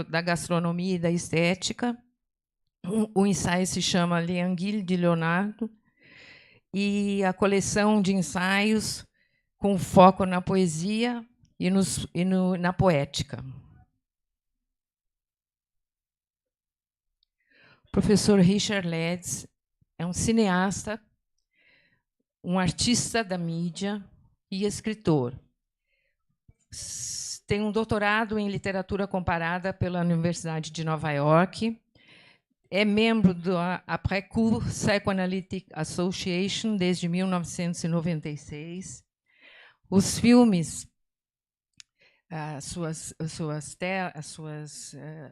da gastronomia e da estética. O ensaio se chama L'Anguille de Leonardo, e a coleção de ensaios com foco na poesia e na poética. O professor Richard Ledz é um cineasta, um artista da mídia e escritor. Tem um doutorado em literatura comparada pela Universidade de Nova York. É membro da Après-Cours Psychoanalytic Association desde 1996. Os filmes,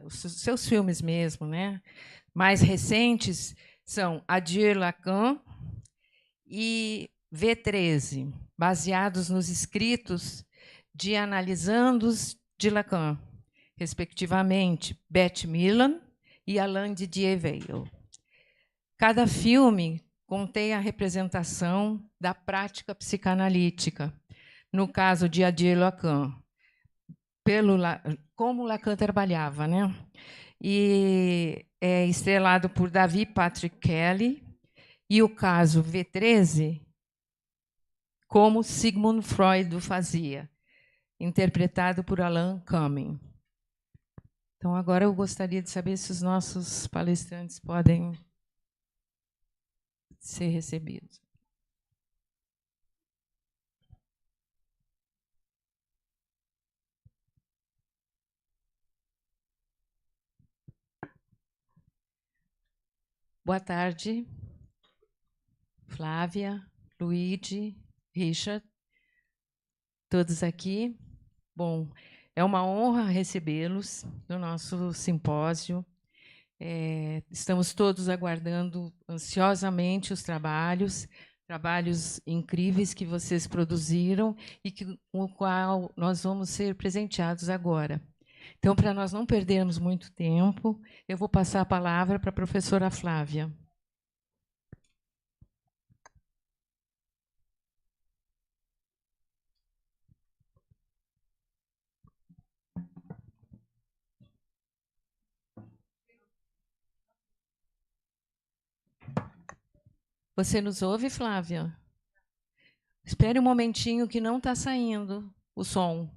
os seus filmes mesmo, né, mais recentes são Adieu Lacan e V13, baseados nos escritos de analisandos de Lacan, respectivamente, Beth Milan e Alain Didier-Veil. Cada filme contém a representação da prática psicanalítica. No caso de Adieu Lacan, como Lacan trabalhava, né? E é estrelado por David Patrick Kelly, e o caso V13, como Sigmund Freud o fazia, interpretado por Alan Cumming. Então, agora eu gostaria de saber se os nossos palestrantes podem ser recebidos. Boa tarde, Flávia, Luigi, Richard, todos aqui. Bom, é uma honra recebê-los no nosso simpósio. Estamos todos aguardando ansiosamente os trabalhos incríveis que vocês produziram e com o qual nós vamos ser presenteados agora. Então, para nós não perdermos muito tempo, eu vou passar a palavra para a professora Flávia. Você nos ouve, Flávia? Espere um momentinho que não está saindo o som.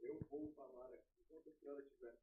Eu vou falar aqui quando a senhora tiver.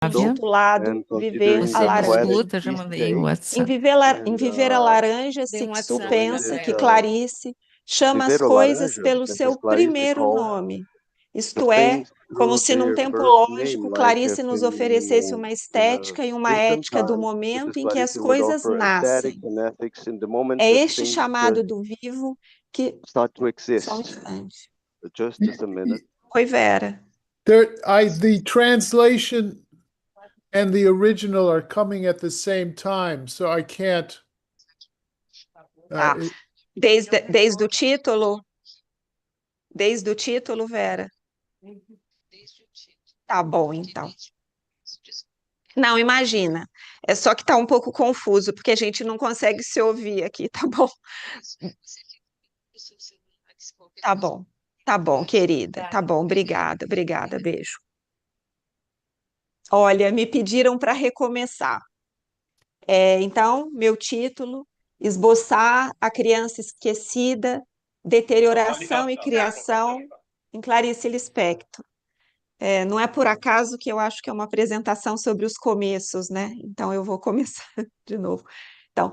Intitulado Viver a Você me Laranja. escuta? Já mandei o Em WhatsApp. Viver a Laranja, Dei um Sixu WhatsApp pensa pra que ela. Clarice chama as Viver a coisas Laranja, pelo this seu is Clarice primeiro called nome. the Isto é, things como through se num their tempo first name, lógico, like Clarice if nos in oferecesse uma estética e uma ancient ética do times, this is momento em que as Clarice would coisas offer aesthetics nascem. and ethics in the moment É that este things chamado do vivo que... start to Só um exist. instante. Just a minute. Oi, Vera. The translation and the original are coming at the same time, so I can't. Tá. Desde o título? Desde o título, Vera? Tá bom, então. Não, imagina. É só que está um pouco confuso, porque a gente não consegue se ouvir aqui, tá bom? Tá bom. Tá bom, querida. Tá bom, obrigada, obrigada, beijo. Olha, me pediram para recomeçar. Então, meu título: Esboçar a criança esquecida, deterioração e criação em Clarice Lispector. Não é por acaso que eu acho que é uma apresentação sobre os começos, né? Então, eu vou começar de novo. Então,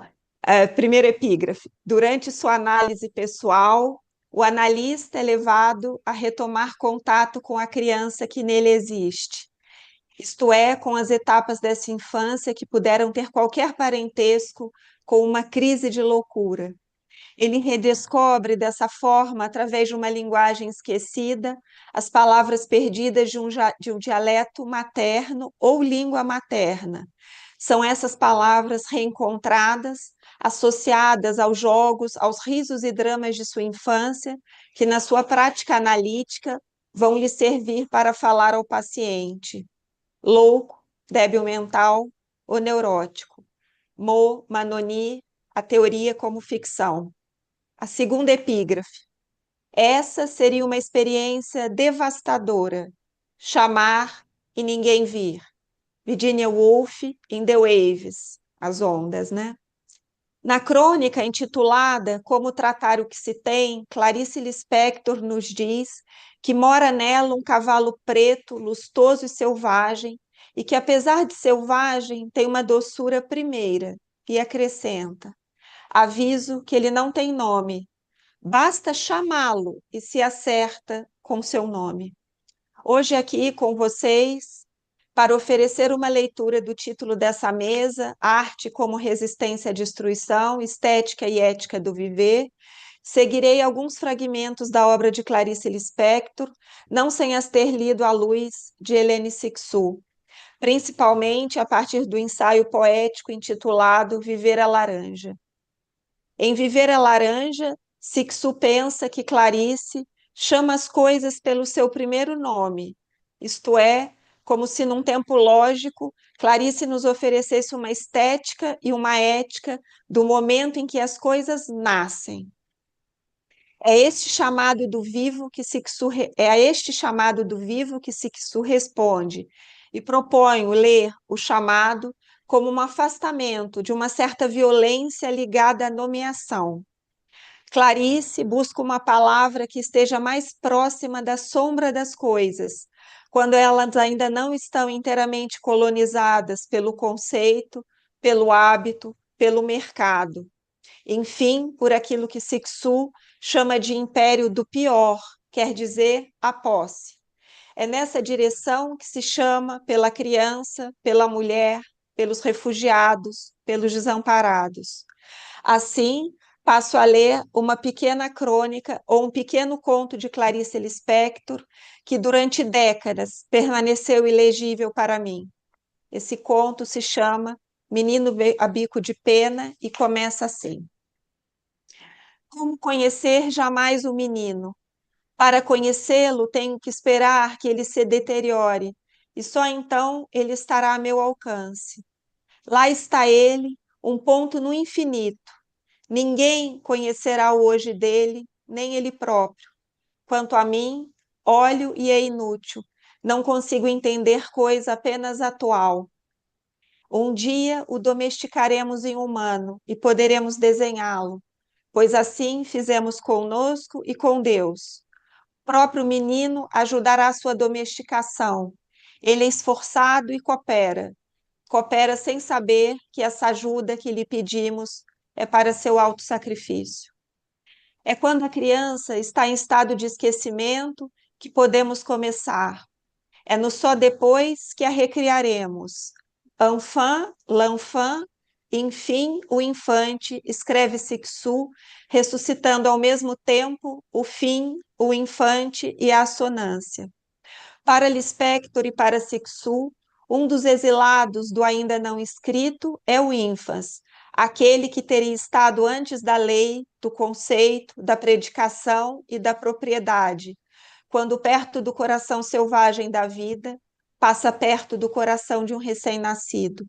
primeiro epígrafe. Durante sua análise pessoal, o analista é levado a retomar contato com a criança que nele existe, isto é, com as etapas dessa infância que puderam ter qualquer parentesco com uma crise de loucura. Ele redescobre dessa forma, através de uma linguagem esquecida, as palavras perdidas de um dialeto materno ou língua materna. São essas palavras reencontradas, associadas aos jogos, aos risos e dramas de sua infância, que na sua prática analítica vão lhe servir para falar ao paciente. Louco, débil mental ou neurótico. Manoni, a teoria como ficção. A segunda epígrafe. Essa seria uma experiência devastadora. Chamar e ninguém vir. Virginia Woolf, In the Waves, as ondas, né? Na crônica intitulada Como Tratar o que se tem, Clarice Lispector nos diz que mora nela um cavalo preto, lustoso e selvagem, e que, apesar de selvagem, tem uma doçura primeira, e acrescenta: aviso que ele não tem nome, basta chamá-lo e se acerta com seu nome. Hoje aqui com vocês, para oferecer uma leitura do título dessa mesa, Arte como Resistência à Destruição, Estética e Ética do Viver, seguirei alguns fragmentos da obra de Clarice Lispector, não sem as ter lido à luz de Helene Sixu, principalmente a partir do ensaio poético intitulado Viver a Laranja. Em Viver a Laranja, Sixu pensa que Clarice chama as coisas pelo seu primeiro nome, isto é, como se num tempo lógico, Clarice nos oferecesse uma estética e uma ética do momento em que as coisas nascem. É a este chamado do vivo que Sixu responde, e proponho ler o chamado como um afastamento de uma certa violência ligada à nomeação. Clarice busca uma palavra que esteja mais próxima da sombra das coisas, quando elas ainda não estão inteiramente colonizadas pelo conceito, pelo hábito, pelo mercado. Enfim, por aquilo que Sixu chama de império do pior, quer dizer, a posse. É nessa direção que se chama pela criança, pela mulher, pelos refugiados, pelos desamparados. Assim, passo a ler uma pequena crônica ou um pequeno conto de Clarice Lispector, que durante décadas permaneceu ilegível para mim. Esse conto se chama Menino a Bico de Pena e começa assim. Como conhecer jamais o menino? Para conhecê-lo, tenho que esperar que ele se deteriore, e só então ele estará a meu alcance. Lá está ele, um ponto no infinito. Ninguém conhecerá o hoje dele, nem ele próprio. Quanto a mim, olho e é inútil. Não consigo entender coisa apenas atual. Um dia o domesticaremos em humano e poderemos desenhá-lo, pois assim fizemos conosco e com Deus. O próprio menino ajudará sua domesticação. Ele é esforçado e coopera. Coopera sem saber que essa ajuda que lhe pedimos é para seu autossacrifício. É quando a criança está em estado de esquecimento que podemos começar. É no só depois que a recriaremos. Enfant, l'enfant, enfim, o infante, escreve Sixu, ressuscitando ao mesmo tempo o fim, o infante e a assonância. Para Lispector e para Sixu, um dos exilados do ainda não escrito é o ínfans, aquele que teria estado antes da lei, do conceito, da predicação e da propriedade, quando perto do coração selvagem da vida, passa perto do coração de um recém-nascido.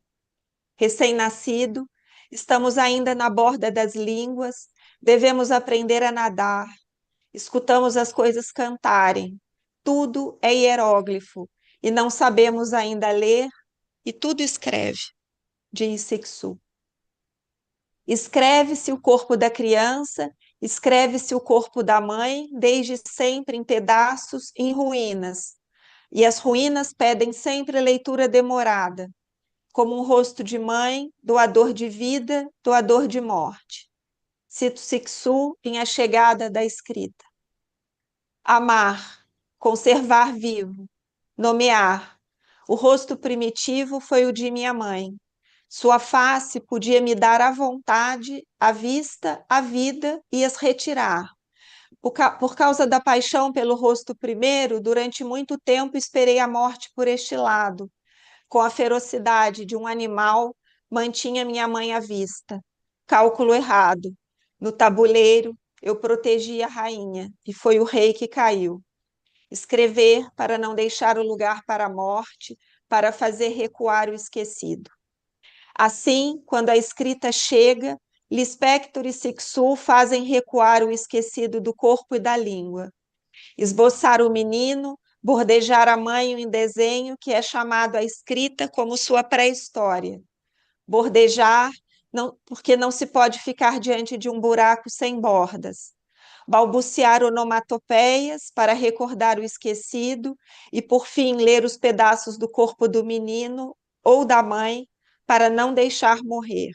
Recém-nascido, estamos ainda na borda das línguas, devemos aprender a nadar, escutamos as coisas cantarem, tudo é hieróglifo, e não sabemos ainda ler, e tudo escreve, diz Sixu. Escreve-se o corpo da criança, escreve-se o corpo da mãe, desde sempre em pedaços, em ruínas. E as ruínas pedem sempre leitura demorada, como um rosto de mãe, doador de vida, doador de morte. Cito Sixu em A Chegada da Escrita. Amar, conservar vivo, nomear. O rosto primitivo foi o de minha mãe. Sua face podia me dar à vontade, a vista, a vida e as retirar. Por causa da paixão pelo rosto primeiro, durante muito tempo esperei a morte por este lado. Com a ferocidade de um animal, mantinha minha mãe à vista. Cálculo errado. No tabuleiro, eu protegi a rainha, e foi o rei que caiu. Escrever para não deixar o lugar para a morte, para fazer recuar o esquecido. Assim, quando a escrita chega, Lispector e Sixu fazem recuar o esquecido do corpo e da língua. Esboçar o menino, bordejar a mãe em desenho que é chamado a escrita como sua pré-história. Bordejar, porque não se pode ficar diante de um buraco sem bordas. Balbuciar onomatopeias para recordar o esquecido e, por fim, ler os pedaços do corpo do menino ou da mãe para não deixar morrer.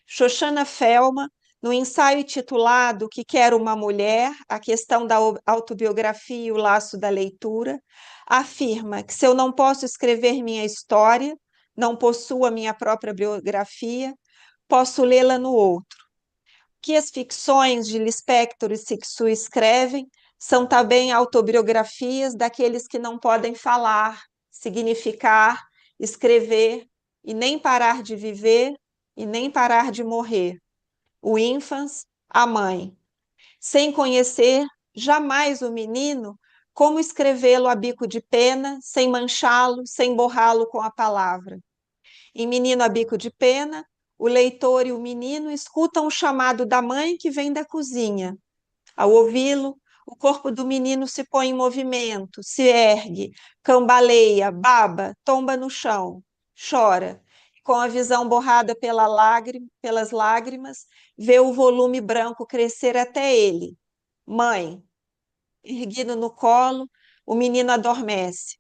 Shoshana Felma, no ensaio intitulado Que Quer uma Mulher, a questão da autobiografia e o laço da leitura, afirma que se eu não posso escrever minha história, não possuo a minha própria biografia, posso lê-la no outro. Que as ficções de Lispector e Sixu escrevem são também autobiografias daqueles que não podem falar, significar, escrever e nem parar de viver e nem parar de morrer. O ínfans, a mãe. Sem conhecer jamais o menino, como escrevê-lo a bico de pena, sem manchá-lo, sem borrá-lo com a palavra. Em Menino a Bico de Pena, o leitor e o menino escutam o chamado da mãe que vem da cozinha. Ao ouvi-lo, o corpo do menino se põe em movimento, se ergue, cambaleia, baba, tomba no chão, chora. Com a visão borrada pelas lágrimas, vê o volume branco crescer até ele. Mãe. Erguido no colo, o menino adormece.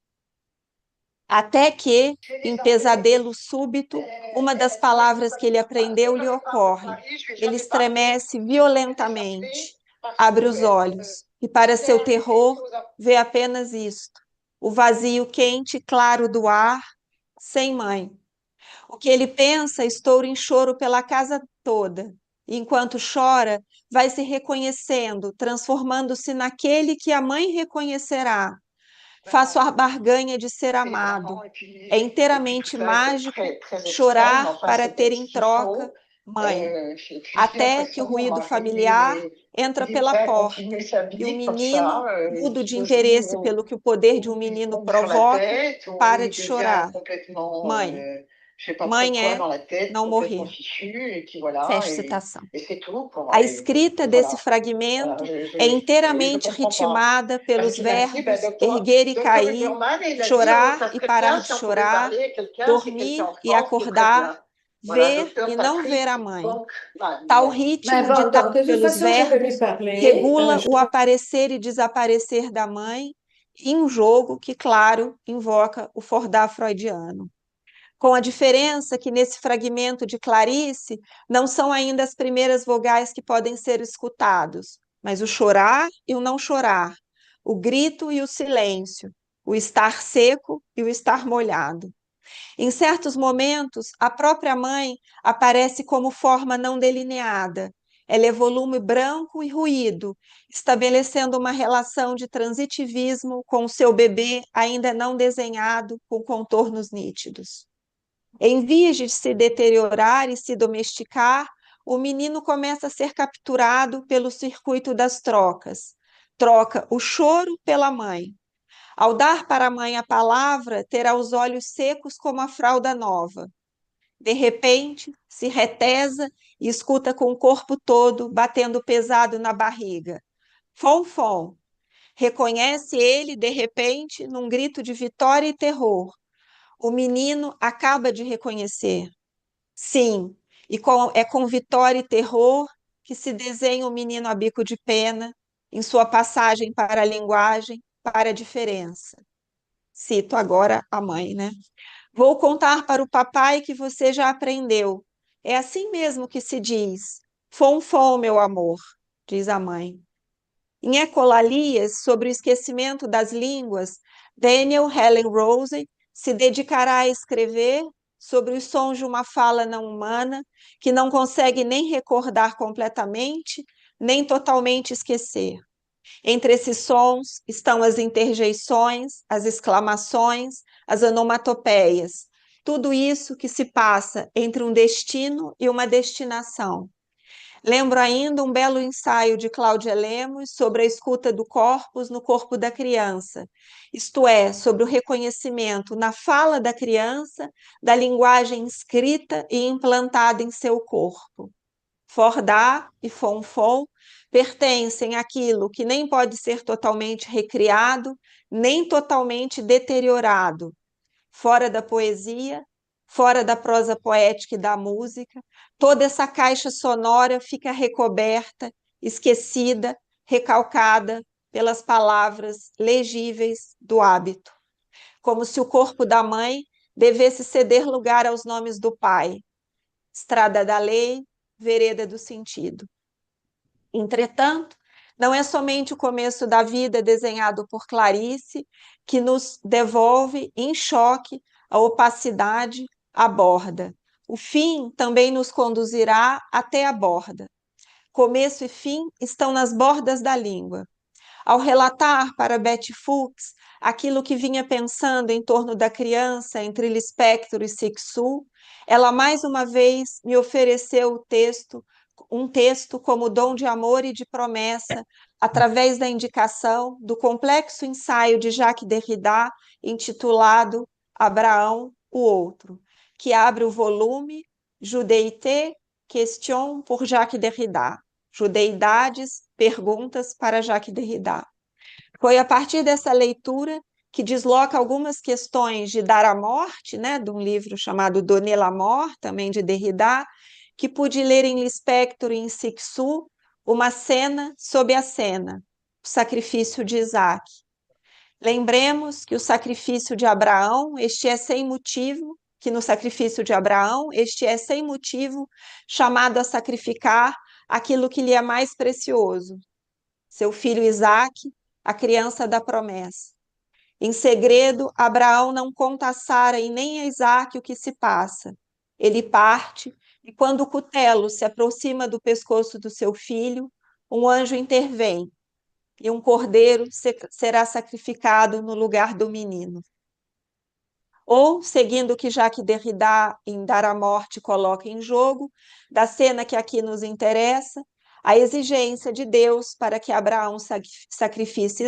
Até que, em pesadelo súbito, uma das palavras que ele aprendeu lhe ocorre. Ele estremece violentamente, abre os olhos e, para seu terror, vê apenas isto: o vazio quente e claro do ar, sem mãe. O que ele pensa estoura em choro pela casa toda. E, enquanto chora, vai se reconhecendo, transformando-se naquele que a mãe reconhecerá. Faço a barganha de ser amado. É inteiramente mágico chorar para ter em troca mãe. Até que o ruído familiar entra pela porta e o menino, mudo de interesse pelo que o poder de um menino provoca, para de chorar. Mãe. Mãe é não morrer. Fecha citação. A escrita desse fragmento é inteiramente ritmada pelos verbos erguer e cair, chorar e parar de chorar, dormir e acordar, ver e não ver a mãe. Tal ritmo ditado pelos verbos regula o aparecer e desaparecer da mãe em um jogo que, claro, invoca o fordá freudiano. Com a diferença que nesse fragmento de Clarice não são ainda as primeiras vogais que podem ser escutados, mas o chorar e o não chorar, o grito e o silêncio, o estar seco e o estar molhado. Em certos momentos, a própria mãe aparece como forma não delineada. Ela é volume branco e ruído, estabelecendo uma relação de transitivismo com o seu bebê ainda não desenhado, com contornos nítidos. Em vias de se deteriorar e se domesticar, o menino começa a ser capturado pelo circuito das trocas. Troca o choro pela mãe. Ao dar para a mãe a palavra, terá os olhos secos como a fralda nova. De repente, se retesa e escuta com o corpo todo batendo pesado na barriga. Fom, fom. Reconhece ele, de repente, num grito de vitória e terror. O menino acaba de reconhecer. Sim, e é com vitória e terror que se desenha o menino a bico de pena em sua passagem para a linguagem, para a diferença. Cito agora a mãe, né? Vou contar para o papai que você já aprendeu. É assim mesmo que se diz. Fom, fom, meu amor, diz a mãe. Em Ecolalias, sobre o esquecimento das línguas, Daniel Helen Rose se dedicará a escrever sobre os sons de uma fala não humana que não consegue nem recordar completamente, nem totalmente esquecer. Entre esses sons estão as interjeições, as exclamações, as onomatopeias, tudo isso que se passa entre um destino e uma destinação. Lembro ainda um belo ensaio de Cláudia Lemos sobre a escuta do corpus no corpo da criança, isto é, sobre o reconhecimento na fala da criança da linguagem escrita e implantada em seu corpo. Fordá e Fonfon pertencem àquilo que nem pode ser totalmente recriado, nem totalmente deteriorado, fora da poesia, fora da prosa poética e da música, toda essa caixa sonora fica recoberta, esquecida, recalcada pelas palavras legíveis do hábito, como se o corpo da mãe devesse ceder lugar aos nomes do pai, estrada da lei, vereda do sentido. Entretanto, não é somente o começo da vida desenhado por Clarice que nos devolve em choque a opacidade à borda. O fim também nos conduzirá até a borda. Começo e fim estão nas bordas da língua. Ao relatar para Betty Fuchs aquilo que vinha pensando em torno da criança entre Lispector e Sixu, ela mais uma vez me ofereceu um texto como dom de amor e de promessa, através da indicação do complexo ensaio de Jacques Derrida, intitulado Abraão, o Outro, que abre o volume Judeité, Question pour Jacques Derrida. Judeidades, perguntas para Jacques Derrida. Foi a partir dessa leitura que desloca algumas questões de Dar a Morte, né, de um livro chamado Donner la Mort, também de Derrida, que pude ler em Lispector e em Sixu, uma cena sob a cena, o sacrifício de Isaac. Lembremos que o sacrifício de Abraão, este é sem motivo, que no sacrifício de Abraão, este é sem motivo chamado a sacrificar aquilo que lhe é mais precioso, seu filho Isaac, a criança da promessa. Em segredo, Abraão não conta a Sara e nem a Isaac o que se passa. Ele parte e quando o cutelo se aproxima do pescoço do seu filho, um anjo intervém e um cordeiro será sacrificado no lugar do menino. Ou, seguindo o que Jacques Derrida em Dar a Morte coloca em jogo, da cena que aqui nos interessa, a exigência de Deus para que Abraão sacrifique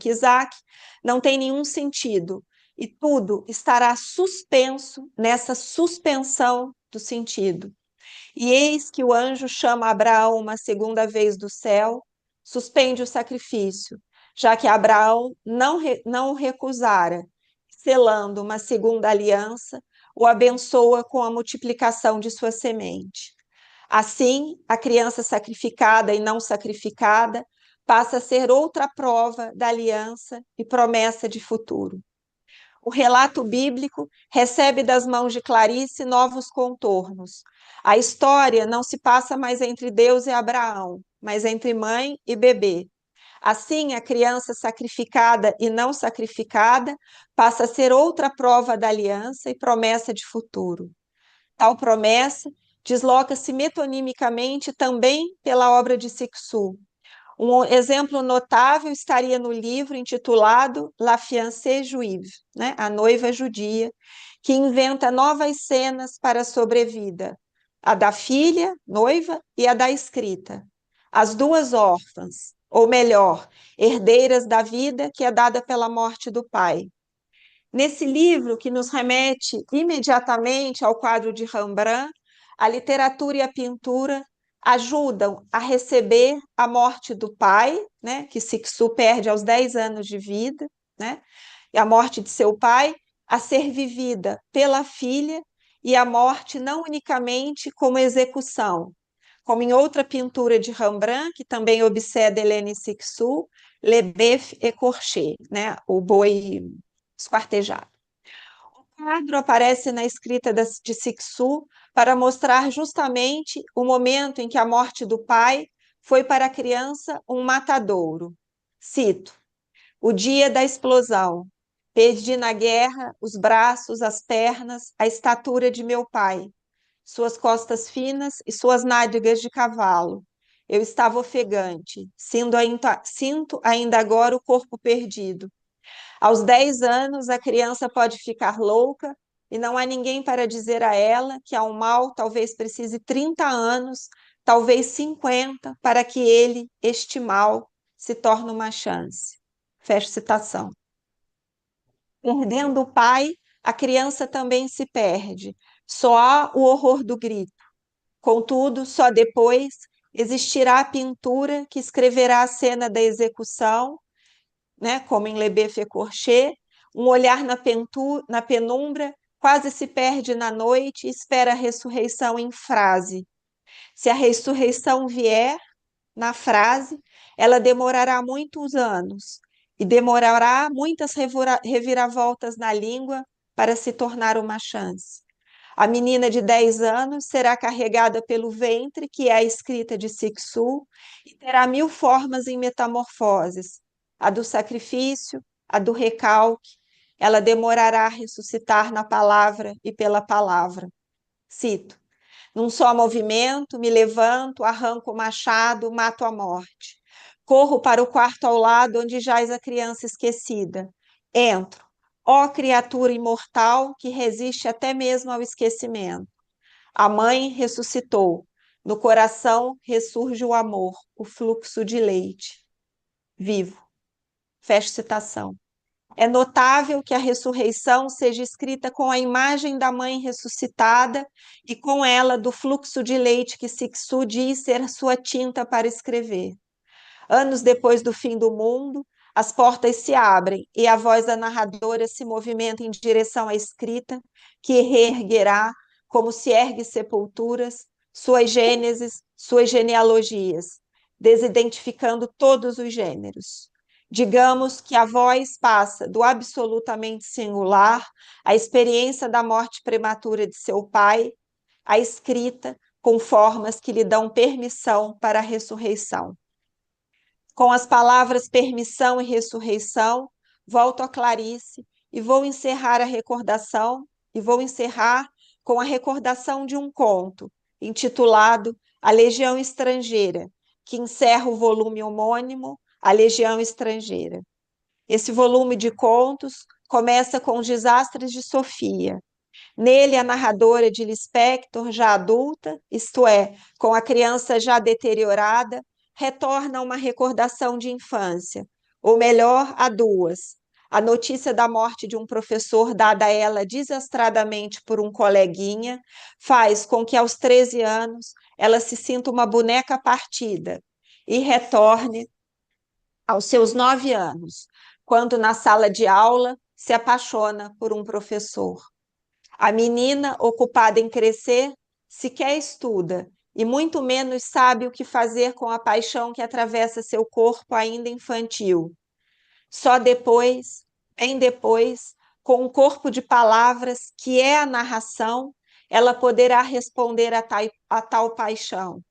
Isaac não tem nenhum sentido, e tudo estará suspenso nessa suspensão do sentido. E eis que o anjo chama Abraão uma segunda vez do céu, suspende o sacrifício, já que Abraão não o recusara, selando uma segunda aliança, o abençoa com a multiplicação de sua semente. Assim, a criança sacrificada e não sacrificada passa a ser outra prova da aliança e promessa de futuro. O relato bíblico recebe das mãos de Clarice novos contornos. A história não se passa mais entre Deus e Abraão, mas entre mãe e bebê. Assim, a criança sacrificada e não sacrificada passa a ser outra prova da aliança e promessa de futuro. Tal promessa desloca-se metonimicamente também pela obra de Cixous. Um exemplo notável estaria no livro intitulado La fiancée juive, né? A noiva judia, que inventa novas cenas para a sobrevida, a da filha, noiva, e a da escrita. As duas órfãs, ou melhor, herdeiras da vida que é dada pela morte do pai. Nesse livro, que nos remete imediatamente ao quadro de Rembrandt, a literatura e a pintura ajudam a receber a morte do pai, né, que Cixous perde aos 10 anos de vida, né, e a morte de seu pai, a ser vivida pela filha, e a morte não unicamente como execução, como em outra pintura de Rembrandt, que também obsede Hélène Cixous, Le Bœuf écorché, né, o boi esquartejado. O quadro aparece na escrita de Cixous para mostrar justamente o momento em que a morte do pai foi para a criança um matadouro. Cito: o dia da explosão. Perdi na guerra os braços, as pernas, a estatura de meu pai, suas costas finas e suas nádegas de cavalo. Eu estava ofegante, sinto ainda agora o corpo perdido. Aos 10 anos, a criança pode ficar louca e não há ninguém para dizer a ela que há um mal talvez precise 30 anos, talvez 50, para que este mal, se torne uma chance. Fecha citação. Perdendo o pai, a criança também se perde. Só há o horror do grito. Contudo, só depois existirá a pintura que escreverá a cena da execução, né, como em Le Bœuf écorché, um olhar na penumbra, quase se perde na noite e espera a ressurreição em frase. Se a ressurreição vier, na frase, ela demorará muitos anos e demorará muitas reviravoltas na língua para se tornar uma chance. A menina de 10 anos será carregada pelo ventre, que é a escrita de Cixous, e terá 1000 formas em metamorfoses, a do sacrifício, a do recalque. Ela demorará a ressuscitar na palavra e pela palavra. Cito: num só movimento, me levanto, arranco o machado, mato a morte. Corro para o quarto ao lado, onde jaz a criança esquecida. Entro. Ó criatura imortal que resiste até mesmo ao esquecimento. A mãe ressuscitou. No coração ressurge o amor, o fluxo de leite. Vivo. Fecha citação. É notável que a ressurreição seja escrita com a imagem da mãe ressuscitada e com ela do fluxo de leite que Cixous diz ser sua tinta para escrever. Anos depois do fim do mundo, as portas se abrem e a voz da narradora se movimenta em direção à escrita, que reerguerá, como se ergue sepulturas, suas gêneses, suas genealogias, desidentificando todos os gêneros. Digamos que a voz passa do absolutamente singular, a experiência da morte prematura de seu pai, à escrita com formas que lhe dão permissão para a ressurreição. Com as palavras permissão e ressurreição, volto a Clarice e vou encerrar com a recordação de um conto intitulado A Legião Estrangeira, que encerra o volume homônimo A Legião Estrangeira. Esse volume de contos começa com os desastres de Sofia. Nele, a narradora de Lispector, já adulta, isto é, com a criança já deteriorada, retorna a uma recordação de infância, ou melhor, a duas. A notícia da morte de um professor, dada a ela desastradamente por um coleguinha, faz com que aos 13 anos ela se sinta uma boneca partida e retorne aos seus 9 anos, quando na sala de aula se apaixona por um professor. A menina, ocupada em crescer, sequer estuda e muito menos sabe o que fazer com a paixão que atravessa seu corpo ainda infantil. Só depois, bem depois, com um corpo de palavras que é a narração, ela poderá responder a tal paixão.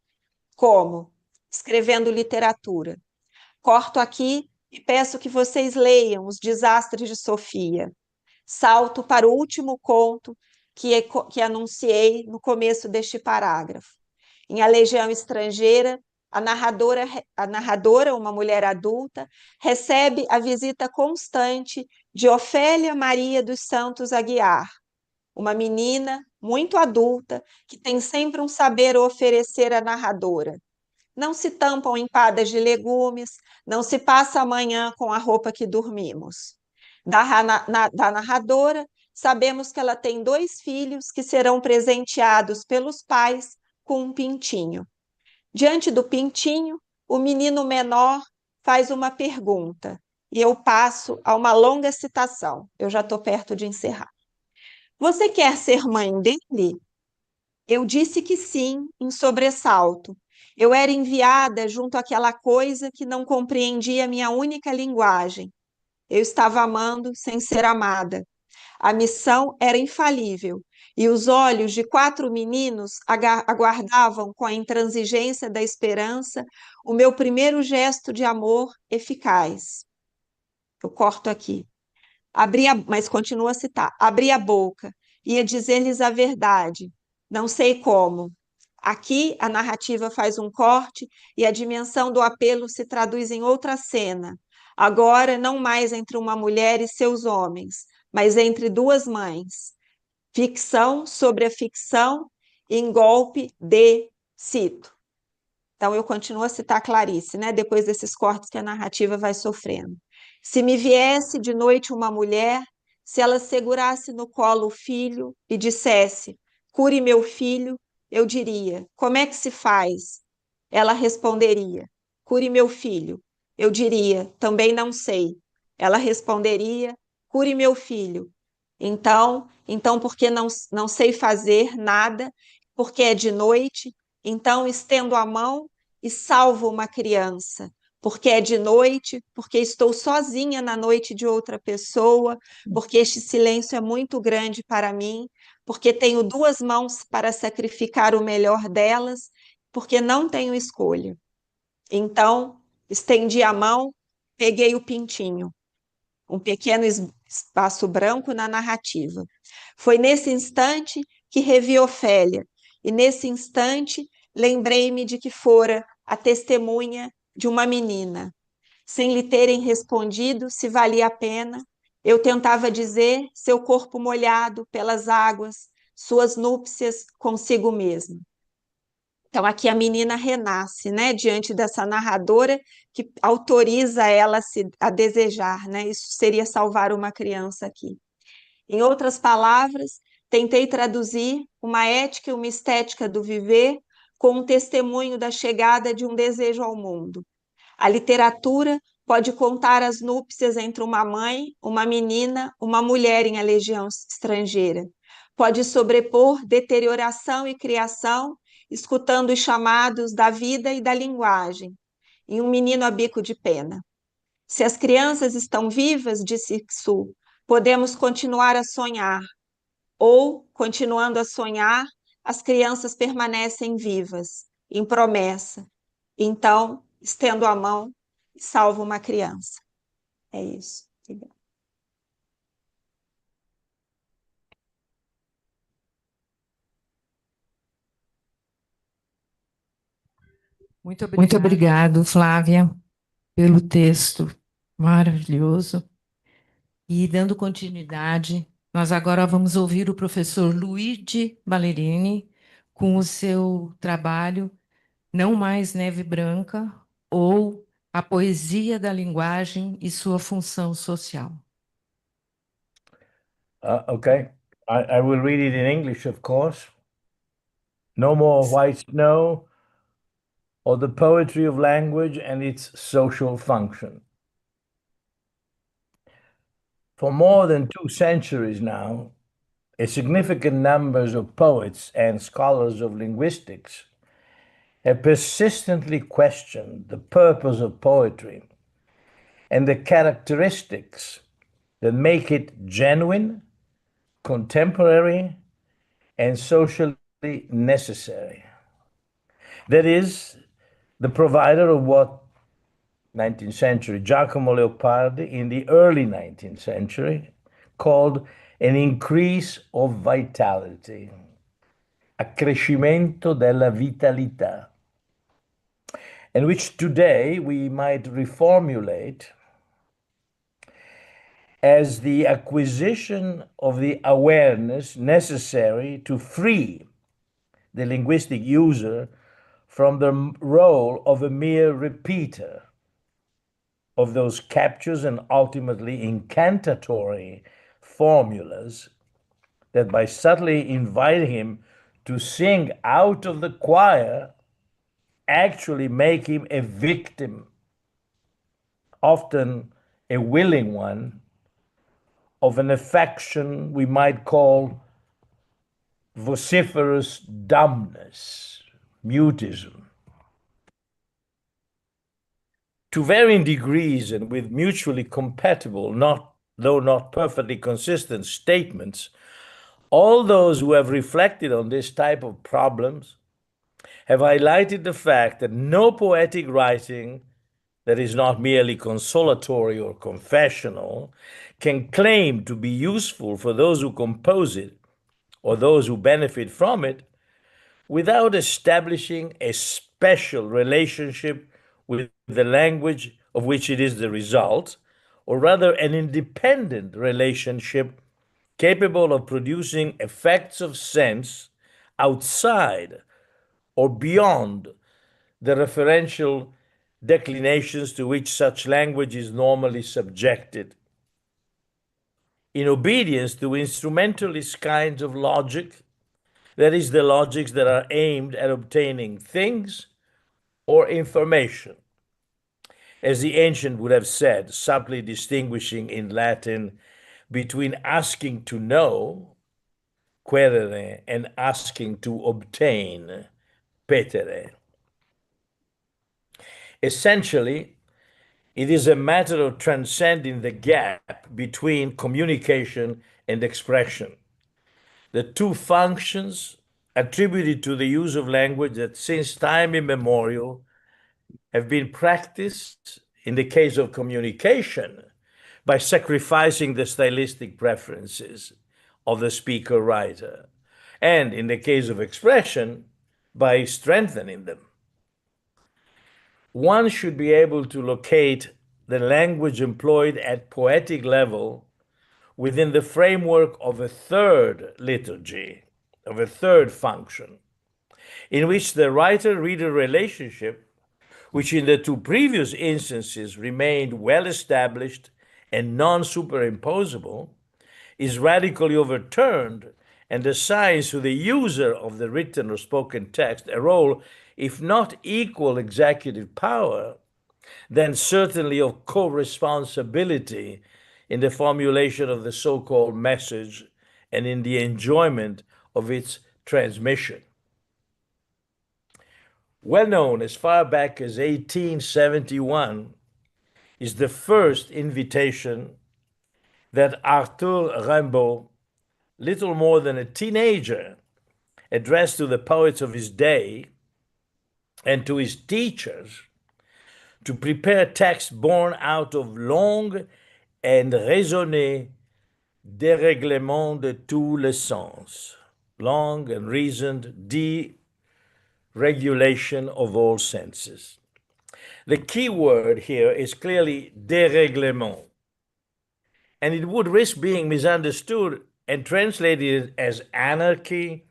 Como? Escrevendo literatura. Corto aqui e peço que vocês leiam Os Desastres de Sofia. Salto para o último conto que anunciei no começo deste parágrafo. Em A Legião Estrangeira, a narradora, uma mulher adulta, recebe a visita constante de Ofélia Maria dos Santos Aguiar, uma menina muito adulta que tem sempre um saber a oferecer à narradora. Não se tampam empadas de legumes, não se passa a manhã com a roupa que dormimos. Da narradora, sabemos que ela tem 2 filhos que serão presenteados pelos pais com um pintinho. Diante do pintinho, o menino menor faz uma pergunta e eu passo a uma longa citação. Eu já estou perto de encerrar. Você quer ser mãe dele? Eu disse que sim, em sobressalto. Eu era enviada junto àquela coisa que não compreendia minha única linguagem. Eu estava amando sem ser amada. A missão era infalível, e os olhos de 4 meninos aguardavam com a intransigência da esperança o meu primeiro gesto de amor eficaz. Eu corto aqui. Mas continua a citar. Abri a boca, ia dizer-lhes a verdade. Não sei como. Aqui a narrativa faz um corte e a dimensão do apelo se traduz em outra cena. Agora, não mais entre uma mulher e seus homens, mas entre 2 mães. Ficção sobre a ficção em golpe de cito. Então, eu continuo a citar Clarice, né? Depois desses cortes que a narrativa vai sofrendo. Se me viesse de noite uma mulher, se ela segurasse no colo o filho e dissesse, cure meu filho, eu diria, como é que se faz? Ela responderia, cure meu filho. Eu diria, também não sei. Ela responderia, cure meu filho. Então porque não sei fazer nada, porque é de noite, então estendo a mão e salvo uma criança, porque é de noite, porque estou sozinha na noite de outra pessoa, porque este silêncio é muito grande para mim, porque tenho 2 mãos para sacrificar o melhor delas, porque não tenho escolha. Então, estendi a mão, peguei o pintinho, um pequeno espaço branco na narrativa. Foi nesse instante que revi Ofélia, e nesse instante lembrei-me de que fora a testemunha de uma menina. Sem lhe terem respondido se valia a pena, eu tentava dizer seu corpo molhado pelas águas, suas núpcias consigo mesma. Então, aqui a menina renasce, né, diante dessa narradora que autoriza ela a desejar, né? Isso seria salvar uma criança aqui. Em outras palavras, tentei traduzir uma ética e uma estética do viver com um testemunho da chegada de um desejo ao mundo. A literatura pode contar as núpcias entre uma mãe, uma menina, uma mulher em A Legião Estrangeira. Pode sobrepor deterioração e criação, escutando os chamados da vida e da linguagem, em Um Menino a Bico de Pena. Se as crianças estão vivas, disse Xu, podemos continuar a sonhar. Ou, continuando a sonhar, as crianças permanecem vivas, em promessa. Então, estendo a mão e salvo uma criança. É isso. Obrigada. Muito obrigado, Flávia, pelo texto maravilhoso. E dando continuidade, nós agora vamos ouvir o professor Luigi Ballerini com o seu trabalho Não Mais Neve Branca, ou A Poesia da Linguagem e Sua Função Social. Okay. I will read it in English, of course. No more white snow, or the poetry of language and its social function. For more than 2 centuries now, a significant numbers of poets and scholars of linguistics have persistently questioned the purpose of poetry and the characteristics that make it genuine, contemporary, and socially necessary. That is, the provider of what 19th century Giacomo Leopardi in the early 19th century called an increase of vitality, accrescimento della vitalità, and which today we might reformulate as the acquisition of the awareness necessary to free the linguistic user from the role of a mere repeater of those captious and ultimately incantatory formulas that, by subtly inviting him to sing out of the choir, actually make him a victim, often a willing one, of an affection we might call vociferous dumbness, mutism. To varying degrees and with mutually compatible, though not perfectly consistent statements, all those who have reflected on this type of problems have highlighted the fact that no poetic writing that is not merely consolatory or confessional can claim to be useful for those who compose it or those who benefit from it without establishing a special relationship with the language of which it is the result, or rather an independent relationship capable of producing effects of sense outside or beyond the referential declinations to which such language is normally subjected. In obedience to instrumentalist kinds of logic, that is, the logics that are aimed at obtaining things or information, as the ancient would have said, subtly distinguishing in Latin between asking to know, querere, and asking to obtain, petere. Essentially, it is a matter of transcending the gap between communication and expression, the two functions attributed to the use of language that since time immemorial have been practiced in the case of communication by sacrificing the stylistic preferences of the speaker-writer, and in the case of expression, by strengthening them. One should be able to locate the language employed at poetic level within the framework of a third liturgy, of a third function, in which the writer-reader relationship, which in the two previous instances remained well established and non-superimposable, is radically overturned and assigns to the user of the written or spoken text a role, if not equal executive power, then certainly of co-responsibility in the formulation of the so-called message and in the enjoyment of its transmission. Well known as far back as 1871 is the first invitation that Arthur Rimbaud, little more than a teenager, addressed to the poets of his day and to his teachers to prepare texts born out of long and raisonné dérèglement de tous les sens, long and reasoned deregulation of all senses. The key word here is clearly dérèglement, and it would risk being misunderstood and translated as anarchy,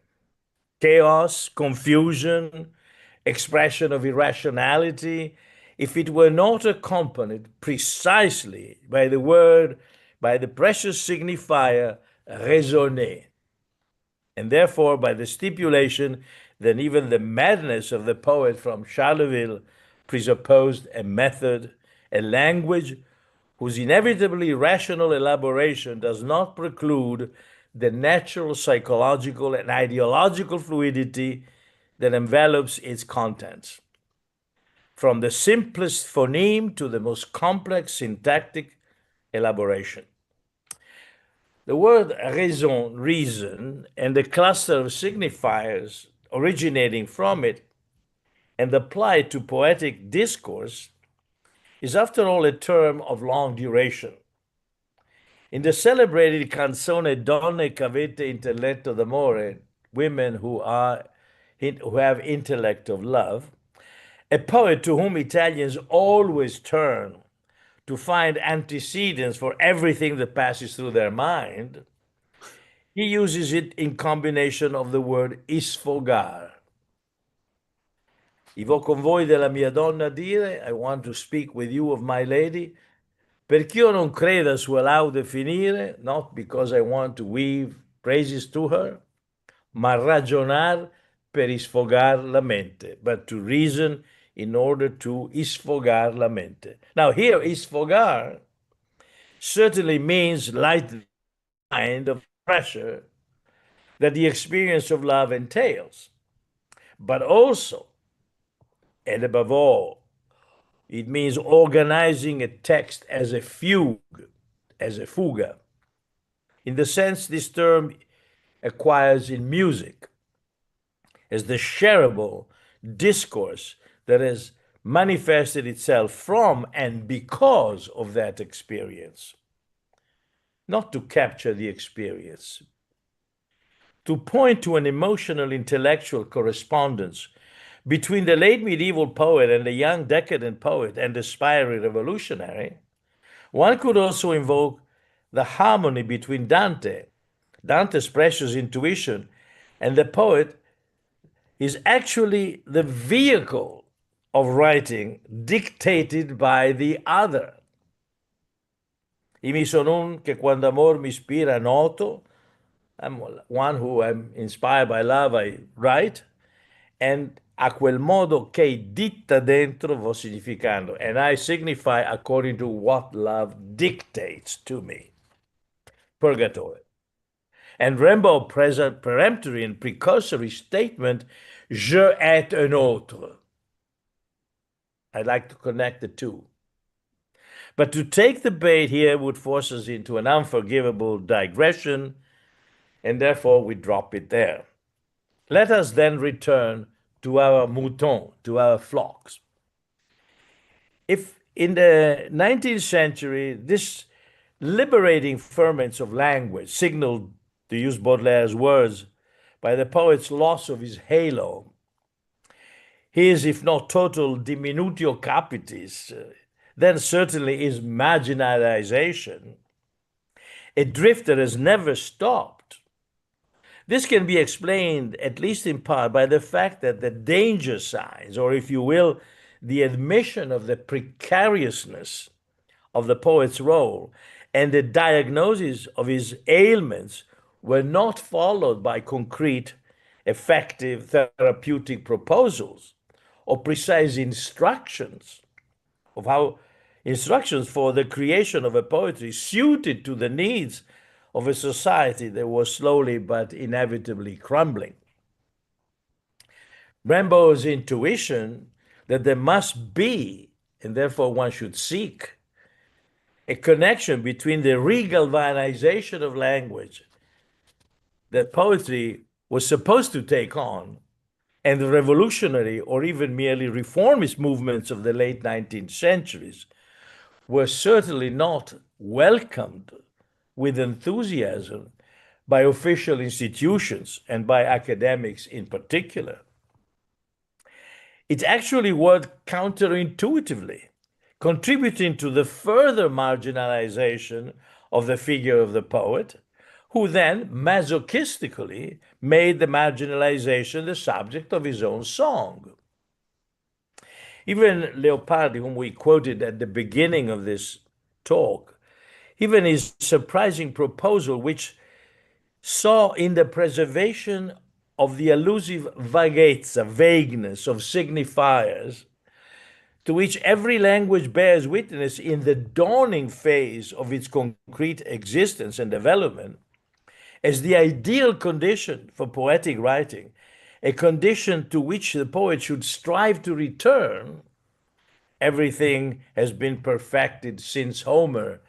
chaos, confusion, expression of irrationality, if it were not accompanied precisely by the word, by the precious signifier raisonner. And therefore, by the stipulation that even the madness of the poet from Charleville presupposed a method, a language whose inevitably rational elaboration does not preclude the natural psychological and ideological fluidity that envelops its contents. From the simplest phoneme to the most complex syntactic elaboration. The word raison, reason, and the cluster of signifiers originating from it and applied to poetic discourse is, after all, a term of long duration. In the celebrated canzone Donne che avete intelletto d'amore, women who have intellect of love, a poet to whom Italians always turn to find antecedents for everything that passes through their mind, he uses it in combination of the word isfogar. I vo con voi della mia donna dire, I want to speak with you of my lady, perch'io non creda sua laude finire, not because I want to weave praises to her, ma ragionar per isfogar la mente, but to reason in order to isfogar la mente. Now here, isfogar certainly means light the mind of pressure that the experience of love entails, but also, and above all, it means organizing a text as a fugue, as a fuga, in the sense this term acquires in music, as the shareable discourse that has manifested itself from and because of that experience. Not to capture the experience, to point to an emotional intellectual correspondence between the late medieval poet and the young decadent poet and aspiring revolutionary, one could also invoke the harmony between Dante's precious intuition, and the poet is actually the vehicle of writing dictated by the other. I mi son un che quando amor mi ispira noto, I'm one who am inspired by love, I write, and a quel modo che ditta dentro vo significando, and I signify according to what love dictates to me. Purgatory. And Rimbaud's peremptory and precursory statement, je est un autre. I'd like to connect the two. But to take the bait here would force us into an unforgivable digression, and therefore we drop it there. Let us then return to our moutons, to our flocks. If in the 19th century, this liberating ferments of language signaled, to use Baudelaire's words, by the poet's loss of his halo, his, if not total, diminutio capitis, then certainly his marginalization, a drift that has never stopped. This can be explained, at least in part, by the fact that the danger signs, or if you will, the admission of the precariousness of the poet's role and the diagnosis of his ailments were not followed by concrete, effective therapeutic proposals or precise instructions for the creation of a poetry suited to the needs of a society that was slowly but inevitably crumbling. Rimbaud's intuition that there must be, and therefore one should seek, a connection between the regalvanization of language that poetry was supposed to take on and the revolutionary or even merely reformist movements of the late 19th centuries were certainly not welcomed with enthusiasm by official institutions and by academics in particular. It actually worked counterintuitively, contributing to the further marginalization of the figure of the poet, who then masochistically made the marginalization the subject of his own song. Even Leopardi, whom we quoted at the beginning of this talk, even his surprising proposal, which saw in the preservation of the elusive vaghezza, vagueness of signifiers, to which every language bears witness in the dawning phase of its concrete existence and development, as the ideal condition for poetic writing, a condition to which the poet should strive to return. Everything has been perfected since Homer,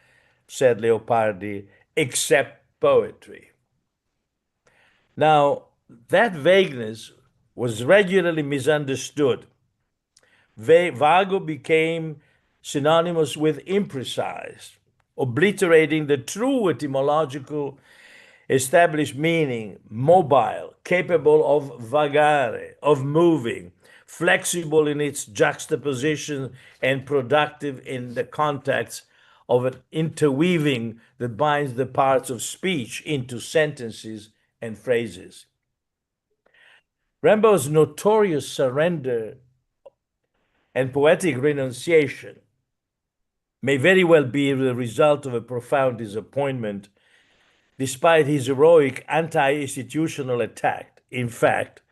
said Leopardi, except poetry. Now, that vagueness was regularly misunderstood. Vago became synonymous with imprecise, obliterating the true etymological established meaning: mobile, capable of vagare, of moving, flexible in its juxtaposition, and productive in the context of an interweaving that binds the parts of speech into sentences and phrases. Rimbaud's notorious surrender and poetic renunciation may very well be the result of a profound disappointment, despite his heroic anti-institutional attack. In fact,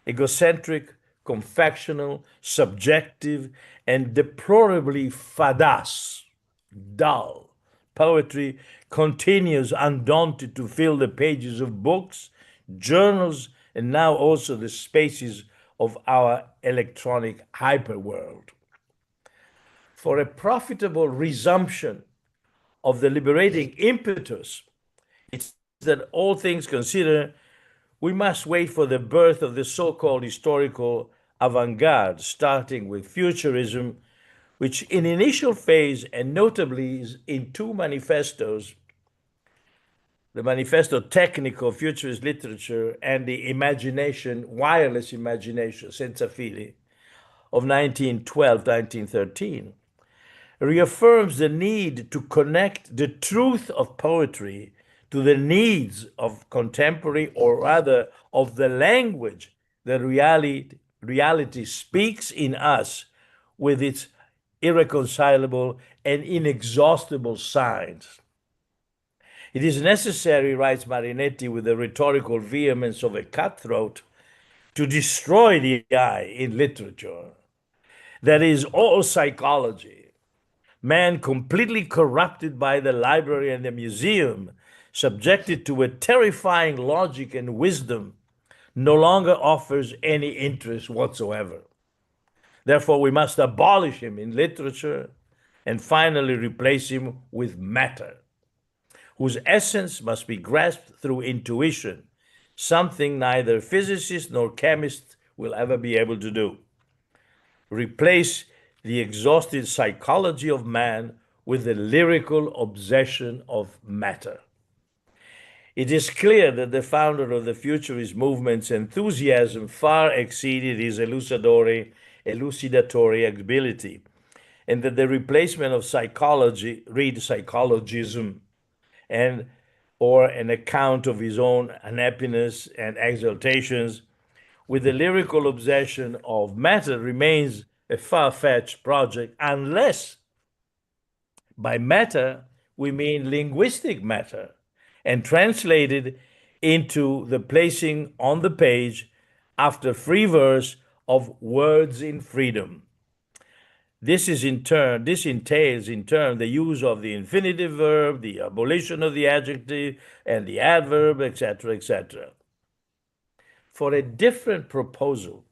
egocentric, confectional, subjective, and deplorably fadas, dull poetry continues undaunted to fill the pages of books, journals, and now also the spaces of our electronic hyperworld. For a profitable resumption of the liberating impetus, it's that all things considered, we must wait for the birth of the so-called historical avant-garde, starting with futurism, which in initial phase and notably is in two manifestos, the Manifesto Tecnico of Futurist Literature and the Imagination, Wireless Imagination, senza fili, of 1912-1913, reaffirms the need to connect the truth of poetry to the needs of contemporary, or rather of the language that reality speaks in us with its irreconcilable and inexhaustible signs. It is necessary, writes Marinetti with the rhetorical vehemence of a cutthroat, to destroy the I in literature. That is all psychology. Man completely corrupted by the library and the museum, subjected to a terrifying logic and wisdom, no longer offers any interest whatsoever. Therefore, we must abolish him in literature and finally replace him with matter, whose essence must be grasped through intuition, something neither physicists nor chemists will ever be able to do. Replace the exhausted psychology of man with the lyrical obsession of matter. It is clear that the founder of the futurist movement's enthusiasm far exceeded his elucidatory ability, and that the replacement of psychology, read psychologism, or an account of his own unhappiness and exaltations, with the lyrical obsession of matter remains a far-fetched project, unless by matter we mean linguistic matter, and translated into the placing on the page after free verse of words in freedom. This entails in turn the use of the infinitive verb, the abolition of the adjective and the adverb, etc., etc. For a different proposal,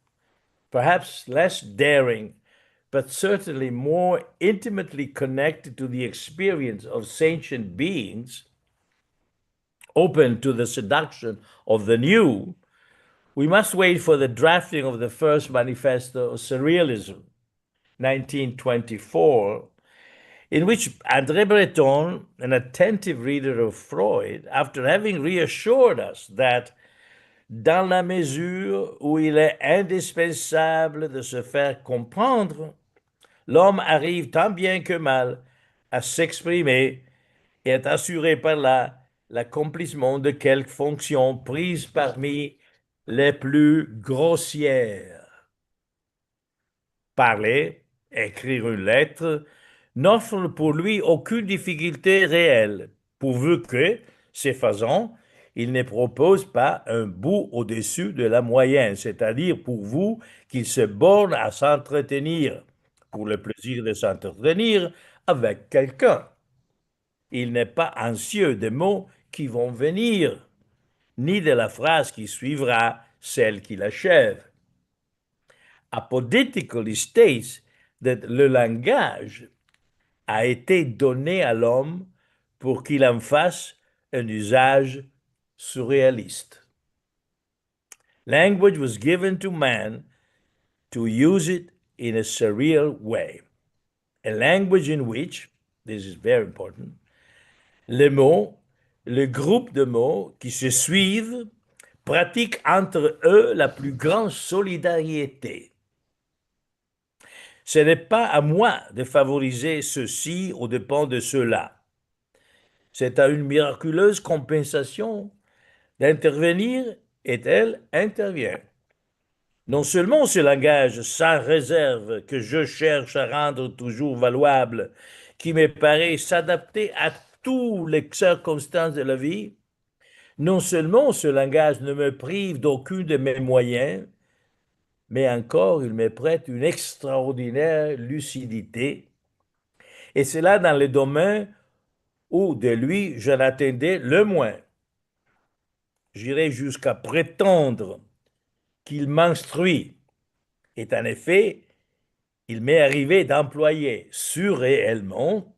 perhaps less daring, but certainly more intimately connected to the experience of sentient beings, open to the seduction of the new, we must wait for the drafting of the first manifesto of surrealism, 1924, in which André Breton, an attentive reader of Freud, after having reassured us that dans la mesure où il est indispensable de se faire comprendre, l'homme arrive tant bien que mal à s'exprimer et est assuré par là l'accomplissement de quelques fonctions prises parmi les plus grossières. Parler, écrire une lettre, n'offre pour lui aucune difficulté réelle, pourvu que, ce faisant, il ne propose pas un bout au-dessus de la moyenne, c'est-à-dire pour vous qu'il se borne à s'entretenir, pour le plaisir de s'entretenir avec quelqu'un. Il n'est pas anxieux des mots qui vont venir, ni de la phrase qui suivra celle qui l'achève. Apodictically states that le langage a été donné à l'homme pour qu'il en fasse un usage surréaliste. Language was given to man to use it in a surreal way. A language in which, this is very important, les mots, le groupe de mots qui se suivent, pratiquent entre eux la plus grande solidarité. Ce n'est pas à moi de favoriser ceci aux dépens de ceux-là. C'est à une miraculeuse compensation d'intervenir et elle intervient. Non seulement ce langage sans réserve que je cherche à rendre toujours valuable, qui me paraît s'adapter à toutes les circonstances de la vie, non seulement ce langage ne me prive d'aucun de mes moyens, mais encore il me prête une extraordinaire lucidité, et cela dans les domaines où de lui je l'attendais le moins. J'irai jusqu'à prétendre qu'il m'instruit, et en effet, il m'est arrivé d'employer surréellement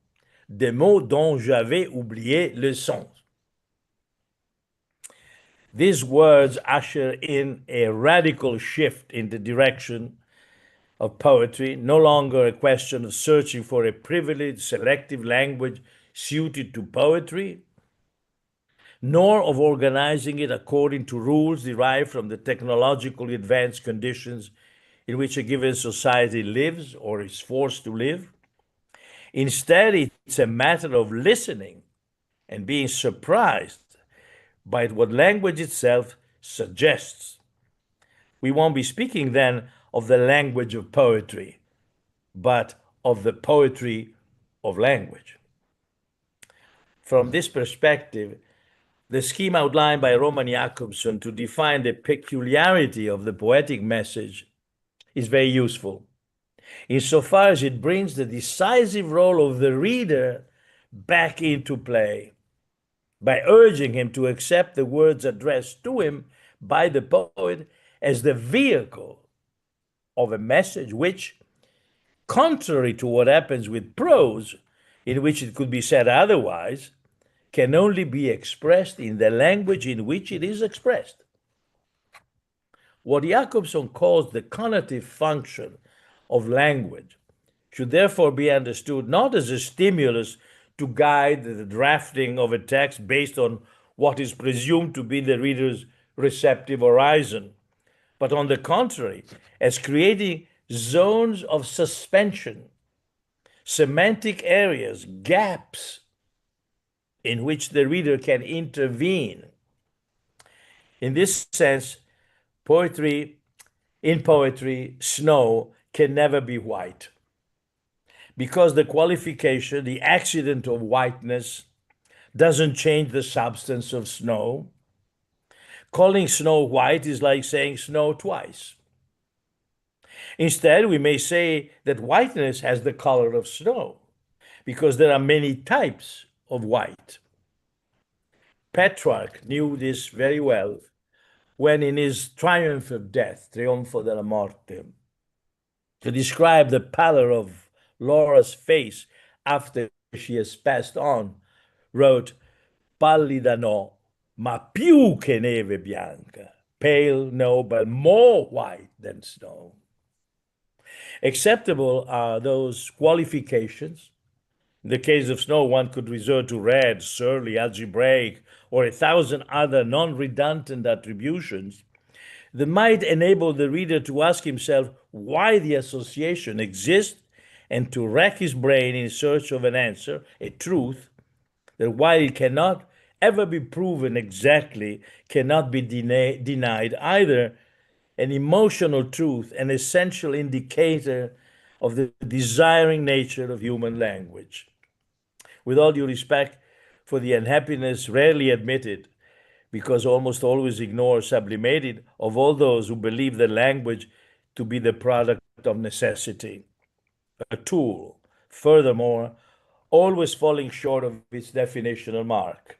des mots dont j'avais oublié le sens. These words usher in a radical shift in the direction of poetry, no longer a question of searching for a privileged, selective language suited to poetry, nor of organizing it according to rules derived from the technologically advanced conditions in which a given society lives or is forced to live. Instead, it's a matter of listening and being surprised by what language itself suggests. We won't be speaking then of the language of poetry, but of the poetry of language. From this perspective, the scheme outlined by Roman Jakobson to define the peculiarity of the poetic message is very useful, insofar as it brings the decisive role of the reader back into play, by urging him to accept the words addressed to him by the poet as the vehicle of a message which, contrary to what happens with prose, in which it could be said otherwise, can only be expressed in the language in which it is expressed. What Jakobson calls the conative function of language should therefore be understood not as a stimulus to guide the drafting of a text based on what is presumed to be the reader's receptive horizon, but on the contrary, as creating zones of suspension, semantic areas, gaps in which the reader can intervene. In this sense, in poetry, snow can never be white, because the qualification, the accident of whiteness, doesn't change the substance of snow. Calling snow white is like saying snow twice. Instead, we may say that whiteness has the color of snow, because there are many types of white. Petrarch knew this very well when in his Triumph of Death, Trionfo della Morte, to describe the pallor of Laura's face after she has passed on, wrote, "Pallida no, ma più che neve bianca, pale no, but more white than snow." Acceptable are those qualifications. In the case of snow, one could resort to red, surly, algebraic, or 1,000 other non-redundant attributions that might enable the reader to ask himself why the association exists and to rack his brain in search of an answer, a truth, that while it cannot ever be proven exactly, cannot be denied either, an emotional truth, an essential indicator of the desiring nature of human language. With all due respect for the unhappiness rarely admitted because almost always ignore sublimated of all those who believe the language to be the product of necessity, a tool, furthermore, always falling short of its definitional mark.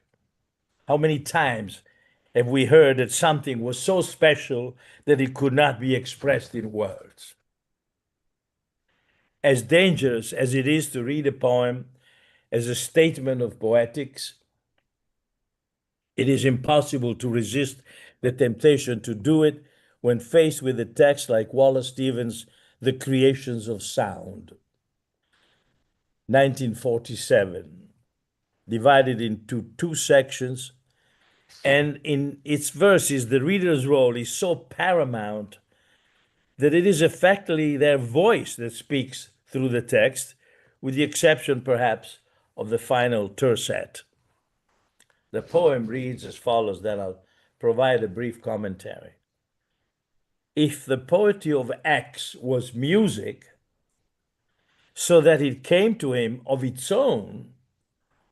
How many times have we heard that something was so special that it could not be expressed in words? As dangerous as it is to read a poem as a statement of poetics, it is impossible to resist the temptation to do it when faced with a text like Wallace Stevens' The Creations of Sound, 1947, divided into two sections, and in its verses, the reader's role is so paramount that it is effectively their voice that speaks through the text, with the exception, perhaps, of the final tercet. The poem reads as follows, then I'll provide a brief commentary. If the poetry of X was music, so that it came to him of its own,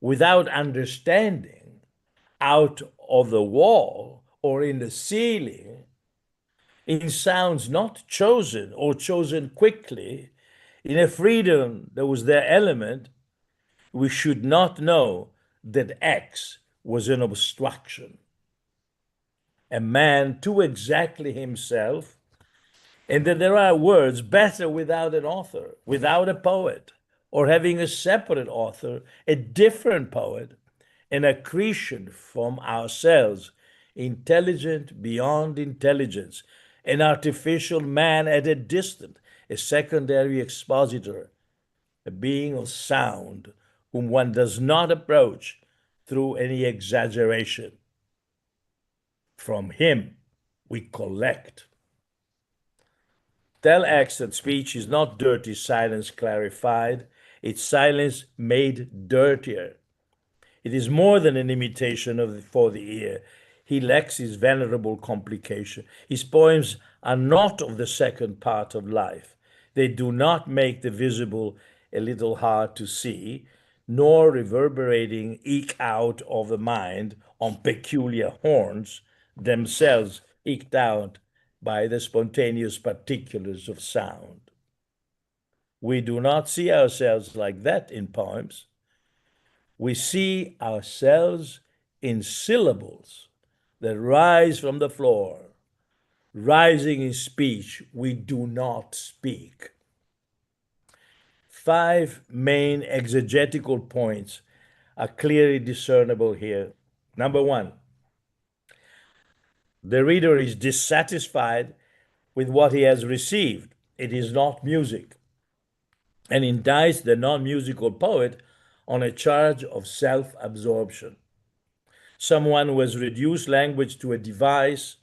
without understanding, out of the wall or in the ceiling, in sounds not chosen or chosen quickly, in a freedom that was their element, we should not know that X was an obstruction. A man too exactly himself, and that there are words better without an author, without a poet, or having a separate author, a different poet, an accretion from ourselves, intelligent beyond intelligence, an artificial man at a distance, a secondary expositor, a being of sound whom one does not approach through any exaggeration. From him we collect. Tell X that speech is not dirty silence clarified, it's silence made dirtier. It is more than an imitation for the ear. He lacks his venerable complication. His poems are not of the second part of life. They do not make the visible a little hard to see, nor reverberating eke out of the mind on peculiar horns, themselves eked out by the spontaneous particulars of sound. We do not see ourselves like that in poems. We see ourselves in syllables that rise from the floor. Rising in speech, we do not speak. 5 main exegetical points are clearly discernible here. Number 1, the reader is dissatisfied with what he has received. It is not music, and indicts the non-musical poet on a charge of self-absorption. Someone who has reduced language to a device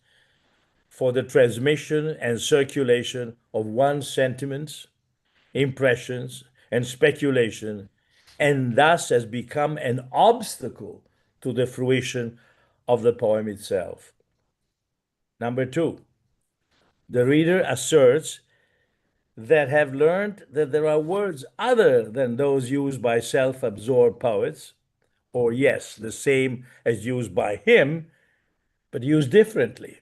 for the transmission and circulation of one's sentiments, impressions, and speculation, and thus has become an obstacle to the fruition of the poem itself. Number 2, the reader asserts that have learned that there are words other than those used by self-absorbed poets, or yes, the same as used by him, but used differently.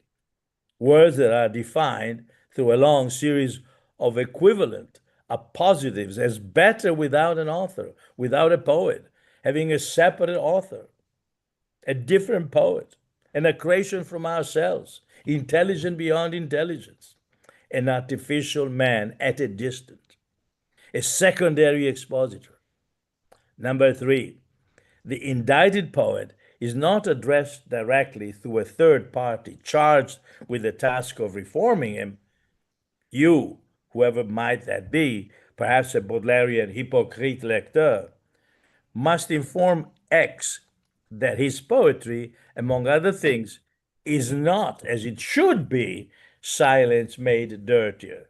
Words that are defined through a long series of equivalent appositives as better without an author, without a poet, having a separate author, a different poet, an accretion from ourselves, intelligent beyond intelligence, an artificial man at a distance, a secondary expositor. Number 3, the indicted poet is not addressed directly through a third party charged with the task of reforming him. You, whoever might that be, perhaps a Baudelarian hypocrite lecteur, must inform X that his poetry, among other things, is not, as it should be, silence made dirtier,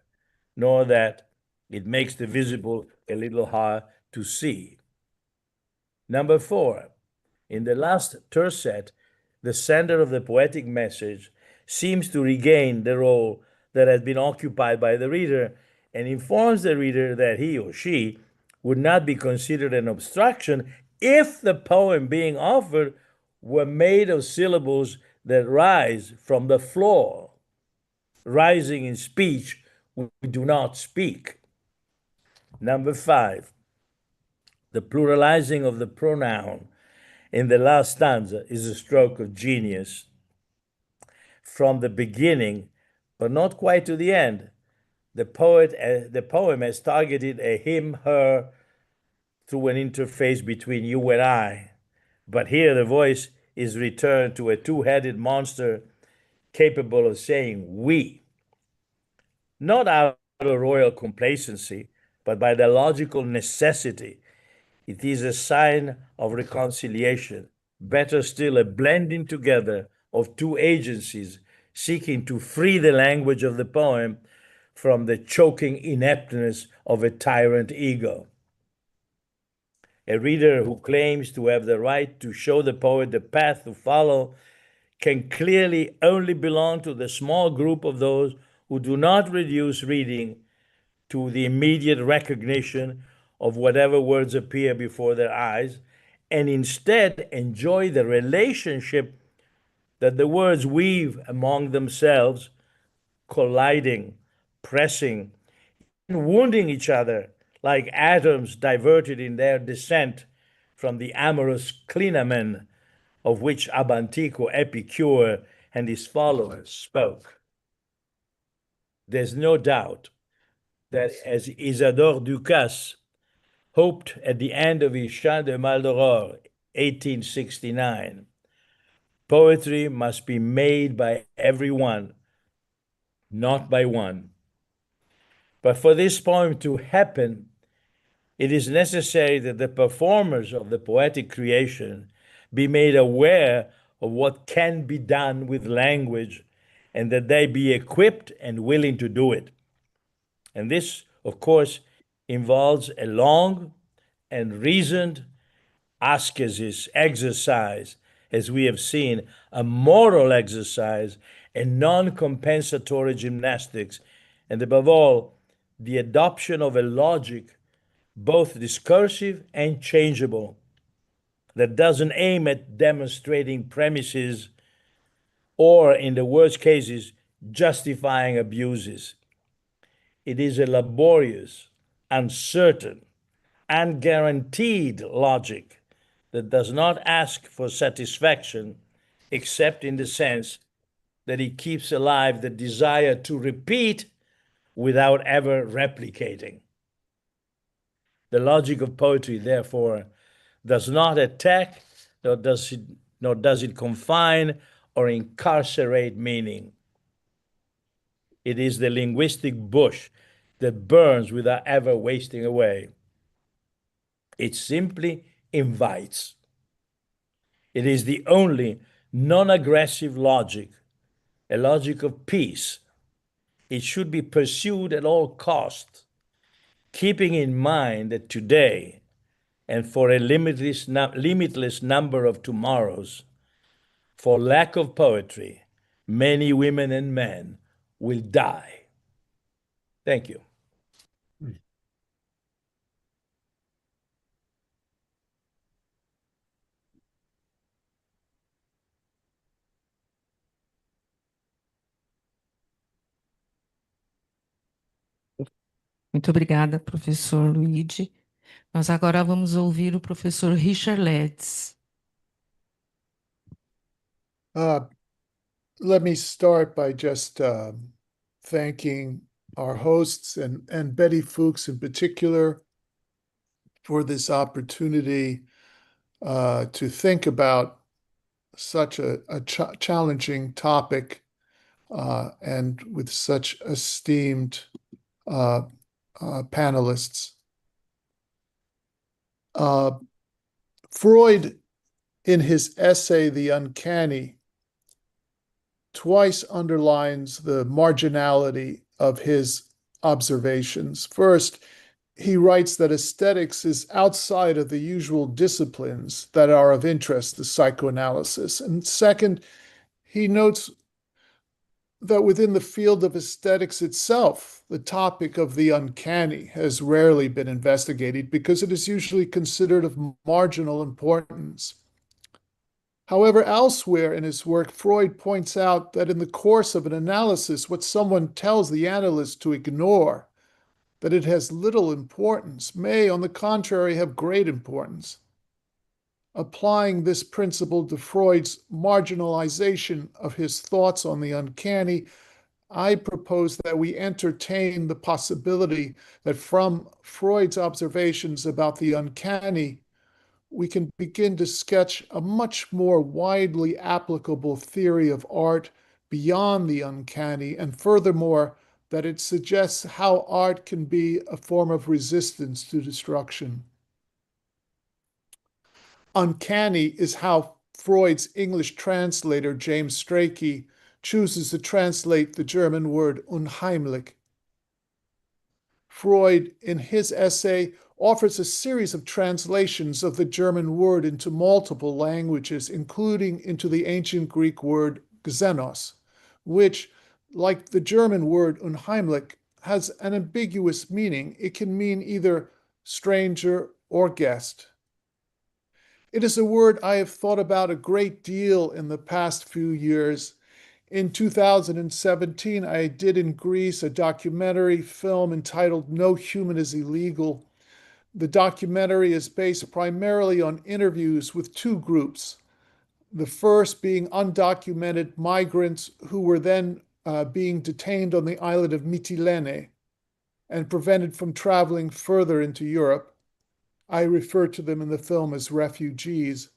nor that it makes the visible a little hard to see. Number 4, in the last tercet, the sender of the poetic message seems to regain the role that has been occupied by the reader and informs the reader that he or she would not be considered an obstruction if the poem being offered were made of syllables that rise from the floor. Rising in speech, we do not speak. Number 5, the pluralizing of the pronoun in the last stanza is a stroke of genius. From the beginning, but not quite to the end, the poem has targeted a him, her, through an interface between you and I. But here the voice is returned to a two-headed monster capable of saying we. Not out of royal complacency, but by the logical necessity. It is a sign of reconciliation. Better still, a blending together of two agencies seeking to free the language of the poem from the choking ineptness of a tyrant ego. A reader who claims to have the right to show the poet the path to follow can clearly only belong to the small group of those who do not reduce reading to the immediate recognition of whatever words appear before their eyes, and instead enjoy the relationship that the words weave among themselves, colliding, pressing, and wounding each other like atoms diverted in their descent from the amorous clinamen of which ab antiquo Epicure and his followers spoke. There's no doubt that, as Isidore Ducasse hoped at the end of his Chant de Maldoror, 1869, poetry must be made by everyone, not by one. But for this poem to happen, it is necessary that the performers of the poetic creation be made aware of what can be done with language, and that they be equipped and willing to do it. And this, of course, involves a long and reasoned ascesis exercise, as we have seen, a moral exercise, and non-compensatory gymnastics, and above all, the adoption of a logic, both discursive and changeable, that doesn't aim at demonstrating premises or, in the worst cases, justifying abuses. It is a laborious, uncertain, unguaranteed logic that does not ask for satisfaction, except in the sense that it keeps alive the desire to repeat without ever replicating. The logic of poetry, therefore, does not attack, nor does it confine or incarcerate meaning. It is the linguistic bush that burns without ever wasting away. It simply invites. It is the only non-aggressive logic, a logic of peace. It should be pursued at all costs, keeping in mind that today, and for a limitless number of tomorrows, for lack of poetry, many women and men will die. Thank you. Muito obrigada, professor Luigi. Nós agora vamos ouvir o professor Richard Ledes. Let me start by just thanking our hosts and Betty Fuchs in particular for this opportunity to think about such a challenging topic and with such esteemed panelists. Freud, in his essay, The Uncanny, twice underlines the marginality of his observations. First, he writes that aesthetics is outside of the usual disciplines that are of interest to psychoanalysis. And second, he notes that within the field of aesthetics itself, the topic of the uncanny has rarely been investigated because it is usually considered of marginal importance. However, elsewhere in his work, Freud points out that in the course of an analysis, what someone tells the analyst to ignore, that it has little importance, may, on the contrary, have great importance. Applying this principle to Freud's marginalization of his thoughts on the uncanny, I propose that we entertain the possibility that from Freud's observations about the uncanny, we can begin to sketch a much more widely applicable theory of art beyond the uncanny, and furthermore, that it suggests how art can be a form of resistance to destruction. Uncanny is how Freud's English translator, James Strachey, chooses to translate the German word unheimlich. Freud, in his essay, offers a series of translations of the German word into multiple languages, including into the ancient Greek word xenos, which, like the German word unheimlich, has an ambiguous meaning. It can mean either stranger or guest. It is a word I have thought about a great deal in the past few years. In 2017, I did in Greece a documentary film entitled No Human is Illegal. The documentary is based primarily on interviews with two groups. The first being undocumented migrants who were then being detained on the island of Mytilene and prevented from traveling further into Europe. I refer to them in the film as refugees.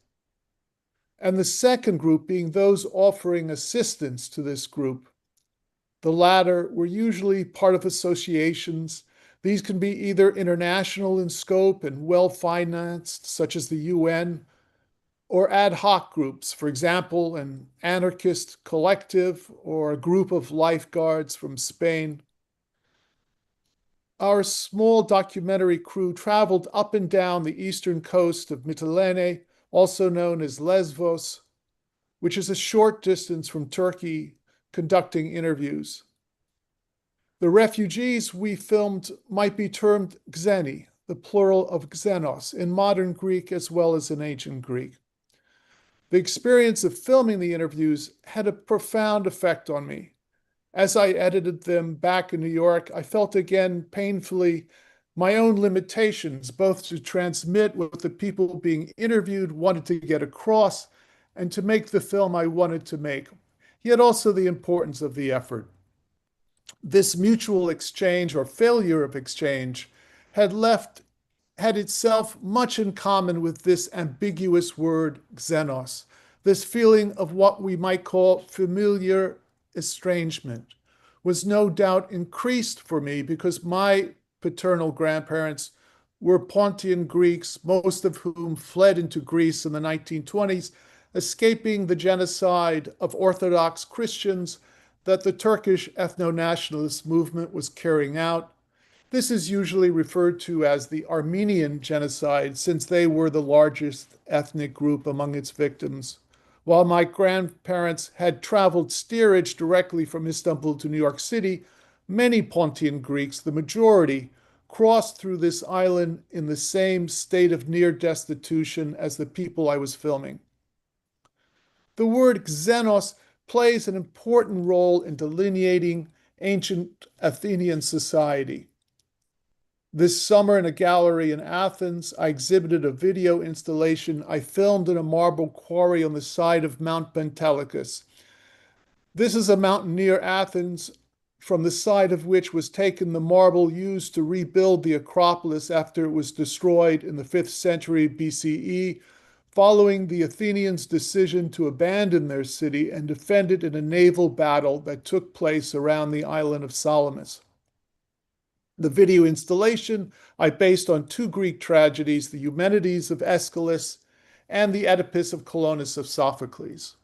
And the second group being those offering assistance to this group. The latter were usually part of associations. These can be either international in scope and well-financed, such as the UN, or ad hoc groups, for example, an anarchist collective or a group of lifeguards from Spain. Our small documentary crew traveled up and down the eastern coast of Mytilene, also known as Lesvos, which is a short distance from Turkey, conducting interviews. The refugees we filmed might be termed xeni, the plural of xenos, in modern Greek as well as in ancient Greek. The experience of filming the interviews had a profound effect on me. As I edited them back in New York, I felt again painfully my own limitations, both to transmit what the people being interviewed wanted to get across and to make the film I wanted to make, yet also the importance of the effort. This mutual exchange or failure of exchange had itself much in common with this ambiguous word xenos, this feeling of what we might call familiar estrangement, was no doubt increased for me because my paternal grandparents were Pontian Greeks, most of whom fled into Greece in the 1920s, escaping the genocide of Orthodox Christians that the Turkish ethno-nationalist movement was carrying out. This is usually referred to as the Armenian genocide, since they were the largest ethnic group among its victims. While my grandparents had traveled steerage directly from Istanbul to New York City, many Pontian Greeks, the majority, crossed through this island in the same state of near destitution as the people I was filming. The word xenos plays an important role in delineating ancient Athenian society. This summer in a gallery in Athens, I exhibited a video installation I filmed in a marble quarry on the side of Mount Pentelicus. This is a mountain near Athens, from the side of which was taken the marble used to rebuild the Acropolis after it was destroyed in the 5th century BCE, following the Athenians' decision to abandon their city and defend it in a naval battle that took place around the island of Salamis. The video installation I based on two Greek tragedies, the Eumenides of Aeschylus and the Oedipus of Colonus of Sophocles.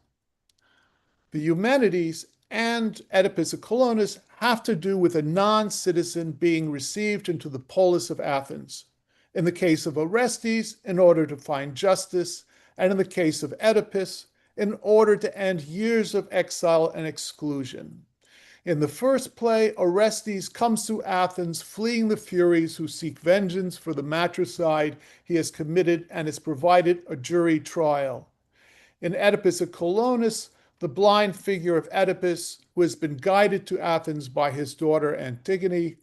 The Eumenides and Oedipus of Colonus have to do with a non-citizen being received into the polis of Athens. In the case of Orestes, in order to find justice, and in the case of Oedipus, in order to end years of exile and exclusion. In the first play, Orestes comes to Athens fleeing the Furies who seek vengeance for the matricide he has committed and is provided a jury trial. In Oedipus at Colonus, the blind figure of Oedipus, who has been guided to Athens by his daughter Antigone,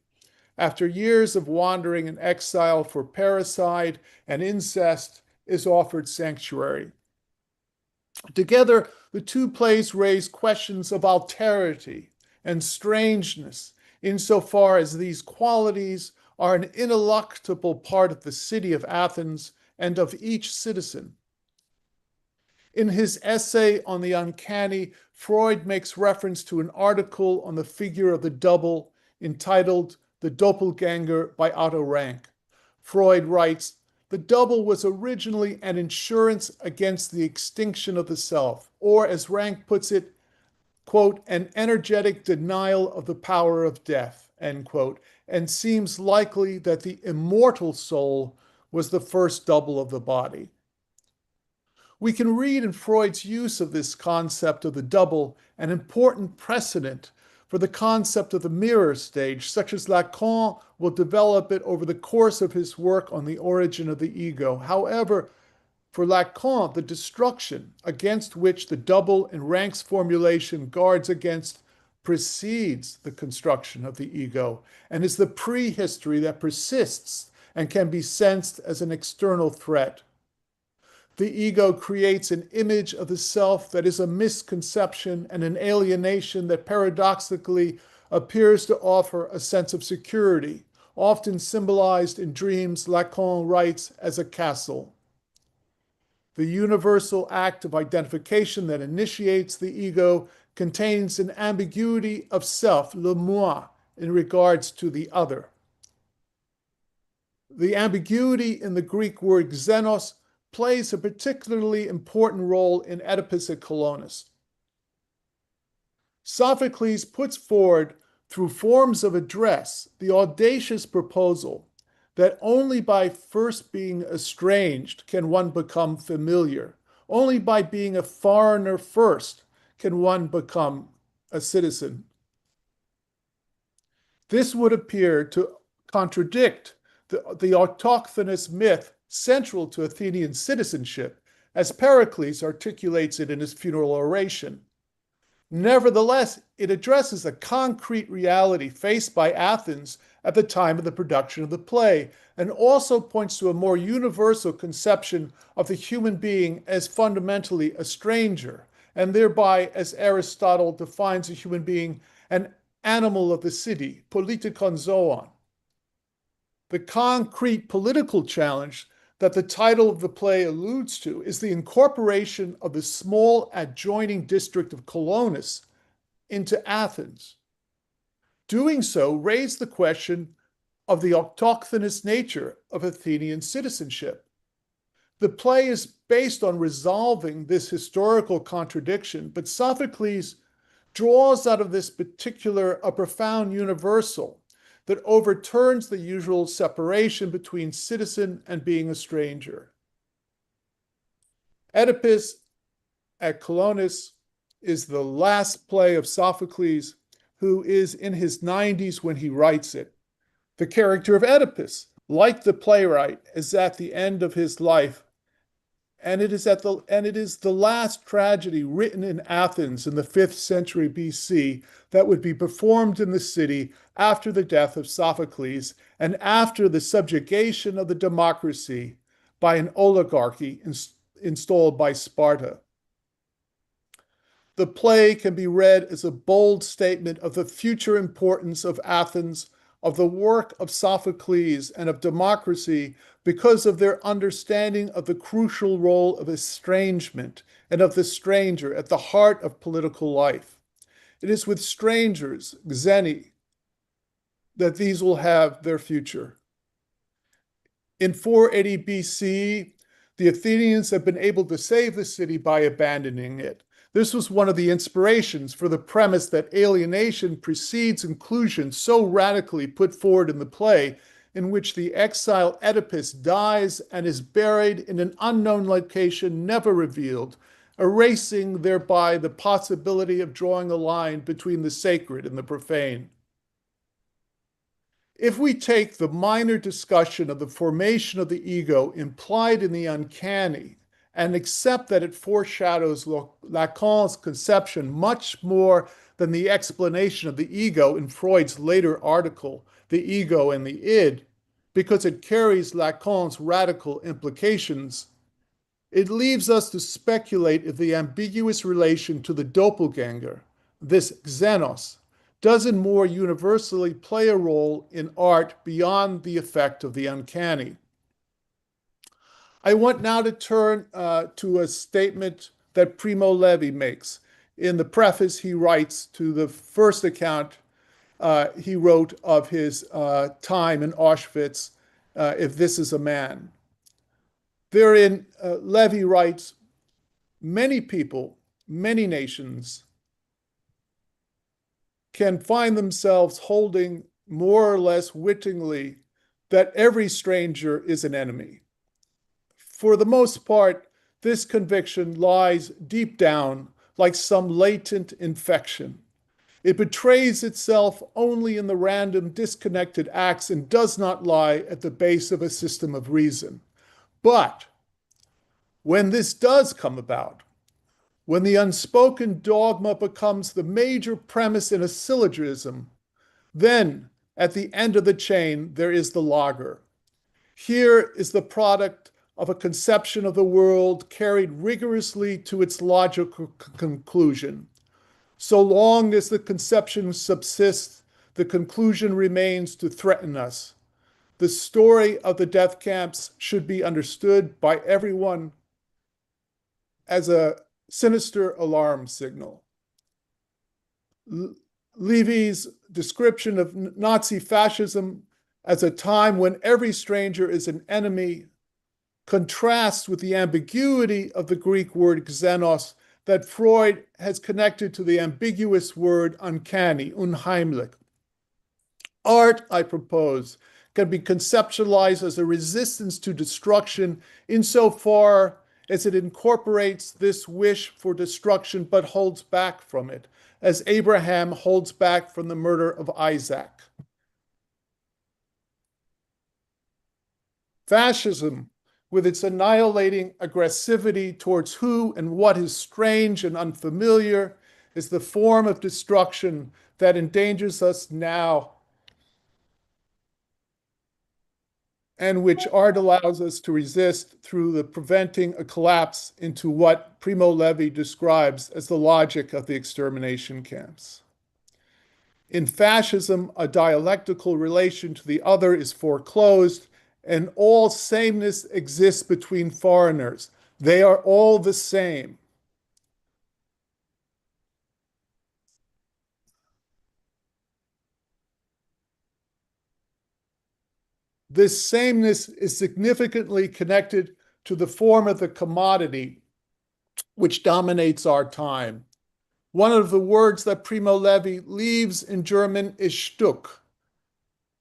after years of wandering in exile for parricide and incest, is offered sanctuary. Together, the two plays raise questions of alterity and strangeness, insofar as these qualities are an ineluctable part of the city of Athens and of each citizen. In his essay on the uncanny, Freud makes reference to an article on the figure of the double entitled The Doppelganger by Otto Rank. Freud writes, "The double was originally an insurance against the extinction of the self, or as Rank puts it, quote, an energetic denial of the power of death," end quote, and seems likely that the immortal soul was the first double of the body. We can read in Freud's use of this concept of the double an important precedent for the concept of the mirror stage, such as Lacan will develop it over the course of his work on the origin of the ego. However, for Lacan, the destruction against which the double in Rank's formulation guards against precedes the construction of the ego and is the prehistory that persists and can be sensed as an external threat. The ego creates an image of the self that is a misconception and an alienation that paradoxically appears to offer a sense of security, often symbolized in dreams, Lacan writes, as a castle. The universal act of identification that initiates the ego contains an ambiguity of self, le moi, in regards to the other. The ambiguity in the Greek word xenos plays a particularly important role in Oedipus at Colonus. Sophocles puts forward, through forms of address, the audacious proposal that only by first being estranged can one become familiar. Only by being a foreigner first can one become a citizen. This would appear to contradict the autochthonous myth central to Athenian citizenship, as Pericles articulates it in his funeral oration. Nevertheless, it addresses a concrete reality faced by Athens at the time of the production of the play, and also points to a more universal conception of the human being as fundamentally a stranger, and thereby, as Aristotle defines a human being, an animal of the city, politikon zoon. The concrete political challenge that the title of the play alludes to is the incorporation of the small adjoining district of Colonus into Athens. Doing so raised the question of the autochthonous nature of Athenian citizenship. The play is based on resolving this historical contradiction, but Sophocles draws out of this particular a profound universal that overturns the usual separation between citizen and being a stranger. Oedipus at Colonus is the last play of Sophocles, who is in his 90s when he writes it. The character of Oedipus, like the playwright, is at the end of his life, and it is the last tragedy written in Athens in the 5th century BC that would be performed in the city after the death of Sophocles and after the subjugation of the democracy by an oligarchy installed by Sparta. The play can be read as a bold statement of the future importance of Athens, of the work of Sophocles, and of democracy because of their understanding of the crucial role of estrangement and of the stranger at the heart of political life. It is with strangers, xeni, that these will have their future. In 480 BC, the Athenians have been able to save the city by abandoning it. This was one of the inspirations for the premise that alienation precedes inclusion so radically put forward in the play, in which the exiled Oedipus dies and is buried in an unknown location never revealed, erasing thereby the possibility of drawing a line between the sacred and the profane. If we take the minor discussion of the formation of the ego implied in the uncanny and accept that it foreshadows Lacan's conception much more than the explanation of the ego in Freud's later article, The Ego and the Id, because it carries Lacan's radical implications, it leaves us to speculate if the ambiguous relation to the doppelganger, this xenos, doesn't more universally play a role in art beyond the effect of the uncanny. I want now to turn to a statement that Primo Levi makes. In the preface, he writes to the first account he wrote of his time in Auschwitz, If This Is a Man. Therein, Levi writes, many people, many nations can find themselves holding more or less wittingly that every stranger is an enemy. For the most part, this conviction lies deep down like some latent infection. It betrays itself only in the random disconnected acts and does not lie at the base of a system of reason. But when this does come about, when the unspoken dogma becomes the major premise in a syllogism, then at the end of the chain, there is the lager. Here is the product of a conception of the world carried rigorously to its logical conclusion. So long as the conception subsists, the conclusion remains to threaten us. The story of the death camps should be understood by everyone as a sinister alarm signal. Levy's description of Nazi fascism as a time when every stranger is an enemy contrasts with the ambiguity of the Greek word xenos that Freud has connected to the ambiguous word uncanny, unheimlich. Art, I propose, can be conceptualized as a resistance to destruction insofar as it incorporates this wish for destruction but holds back from it, as Abraham holds back from the murder of Isaac. Fascism, with its annihilating aggressivity towards who and what is strange and unfamiliar, is the form of destruction that endangers us now and which art allows us to resist through the preventing a collapse into what Primo Levi describes as the logic of the extermination camps. In fascism, a dialectical relation to the other is foreclosed, and all sameness exists between foreigners. They are all the same. This sameness is significantly connected to the form of the commodity which dominates our time. One of the words that Primo Levi leaves in German is Stück,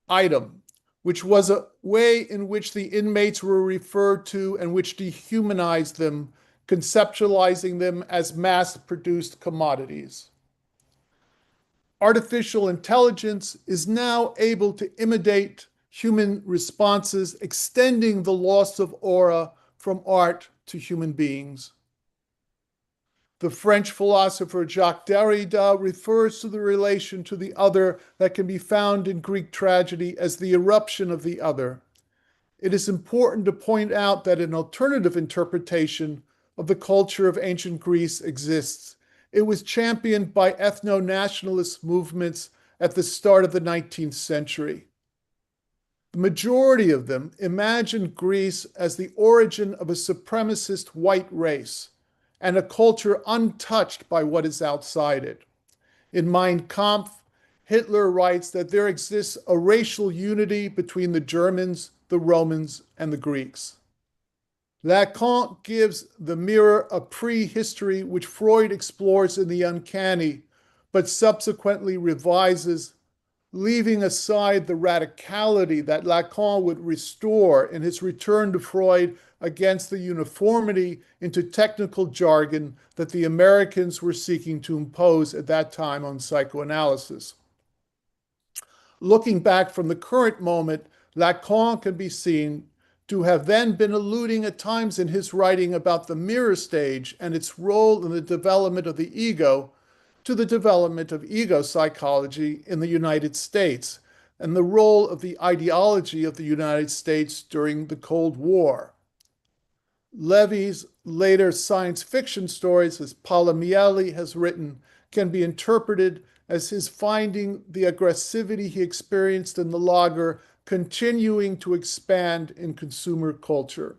item, which was a way in which the inmates were referred to and which dehumanized them, conceptualizing them as mass-produced commodities. Artificial intelligence is now able to imitate human responses, extending the loss of aura from art to human beings. The French philosopher Jacques Derrida refers to the relation to the other that can be found in Greek tragedy as the eruption of the other. It is important to point out that an alternative interpretation of the culture of ancient Greece exists. It was championed by ethno-nationalist movements at the start of the 19th century. The majority of them imagined Greece as the origin of a supremacist white race and a culture untouched by what is outside it. In Mein Kampf, Hitler writes that there exists a racial unity between the Germans, the Romans, and the Greeks. Lacan gives the mirror a prehistory which Freud explores in the uncanny, but subsequently revises, leaving aside the radicality that Lacan would restore in his return to Freud against the uniformity into technical jargon that the Americans were seeking to impose at that time on psychoanalysis. Looking back from the current moment, Lacan can be seen to have then been alluding at times in his writing about the mirror stage and its role in the development of the ego to the development of ego psychology in the United States and the role of the ideology of the United States during the Cold War. Levy's later science fiction stories, as Palmieri has written, can be interpreted as his finding the aggressivity he experienced in the lager continuing to expand in consumer culture.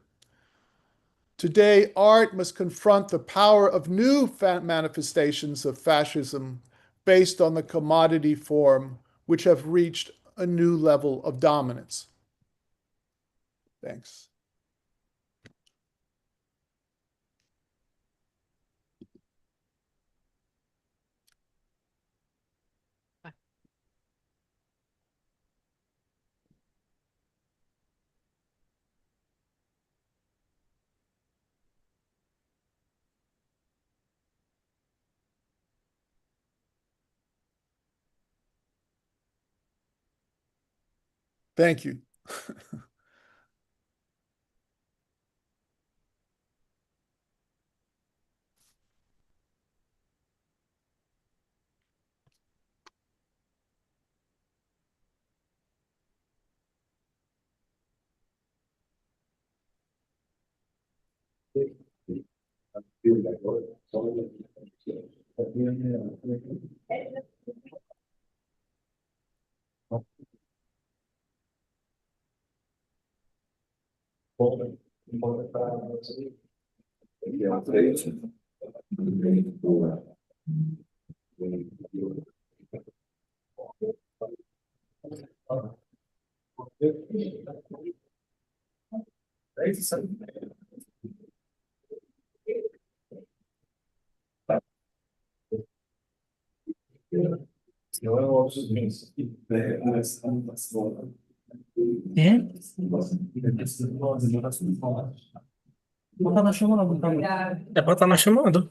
Today, art must confront the power of new manifestations of fascism based on the commodity form, which have reached a new level of dominance. Thanks. Thank you. É pra estar na chamada.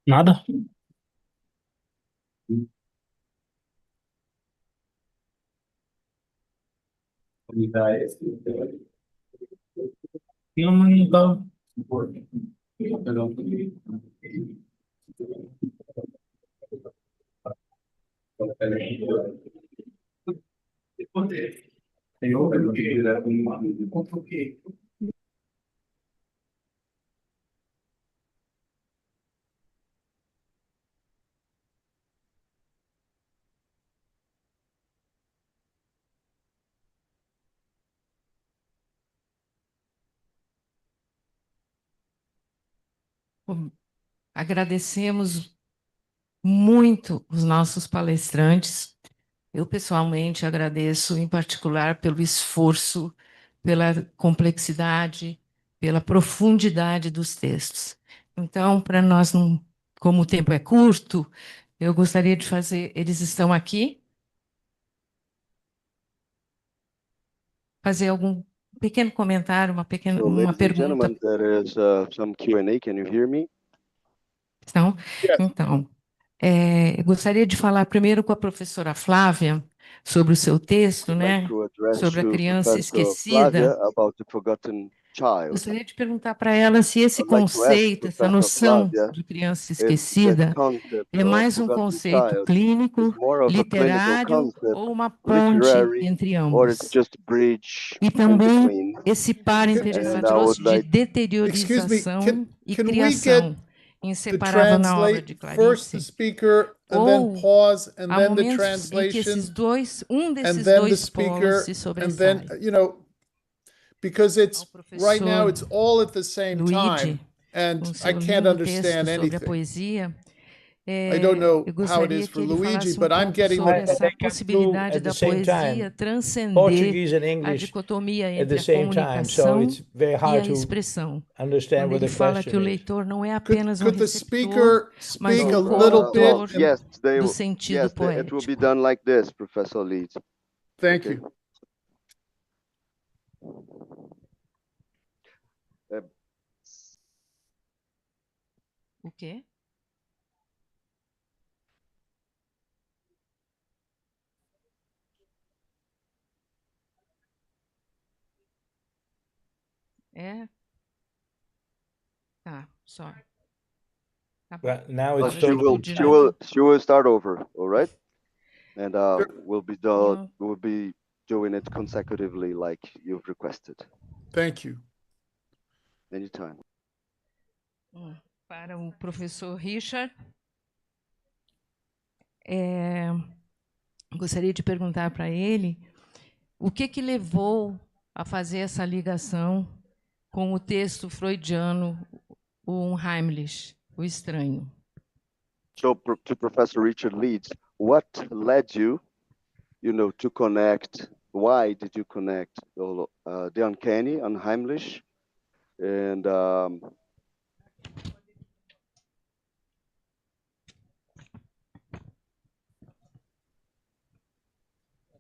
Nada. Não tá. Agradecemos muito os nossos palestrantes. Eu, pessoalmente, agradeço, em particular, pelo esforço, pela complexidade, pela profundidade dos textos. Então, para nós, não, como o tempo é curto, eu gostaria de fazer... Eles estão aqui? Fazer algum pequeno comentário, uma So, uma ladies and pergunta. gentlemen, there is some Q&A. Can you hear me? Então, Yes. então eu gostaria de falar primeiro com a professora Flávia sobre o seu texto, I'd né? like to address Sobre a to criança Professor Flavia esquecida. about the forgotten child. Gostaria de perguntar para ela se esse I'd like to ask conceito, essa Professor noção Flavia de criança if that esquecida concept é of mais um forgotten conceito child is clínico, more of a clinical literário concept, ou uma ponte literary, entre or it's ambos. just a bridge E in também between. esse par And I interessante would like, Excuse me, de deteriorização e can we get criação. to inseparável na obra de translate first the Clarice. speaker and Ou then pause and há then the momentos em que esses translation dois, um and desses then the dois polos speaker se and sobressai. then, you know, because Ao it's right now professor it's all at the same Luigi, time and com I seu can't lindo texto understand sobre a anything. poesia, I don't know eu how it gostaria is que for ele Luigi, falasse um but I'm pouco getting sobre I essa can do possibilidade at the da same poesia time transcender Portuguese and a English dicotomia at the entre a same time, so comunicação it's very e a hard to expressão. understand Quando what ele the fala que o question is. leitor não é Could, apenas um could the receptor, speaker mas speak um a little bit? Well, condutor yes, do sentido it will be poético. done like this, Professor Leeds. Thank Okay. you. O quê? É? Tá, só. Tá bom. Well, now But it's Agora so she will start over, all right? And we'll be doing it consecutively like you've requested. Thank you. Anytime. Para o professor Richard, gostaria de perguntar para ele o que levou a fazer essa ligação com o texto freudiano, o Unheimlich, o estranho. So to Professor Richard Leeds, what led you, to connect? Why did you connect the uncanny, unheimlich, and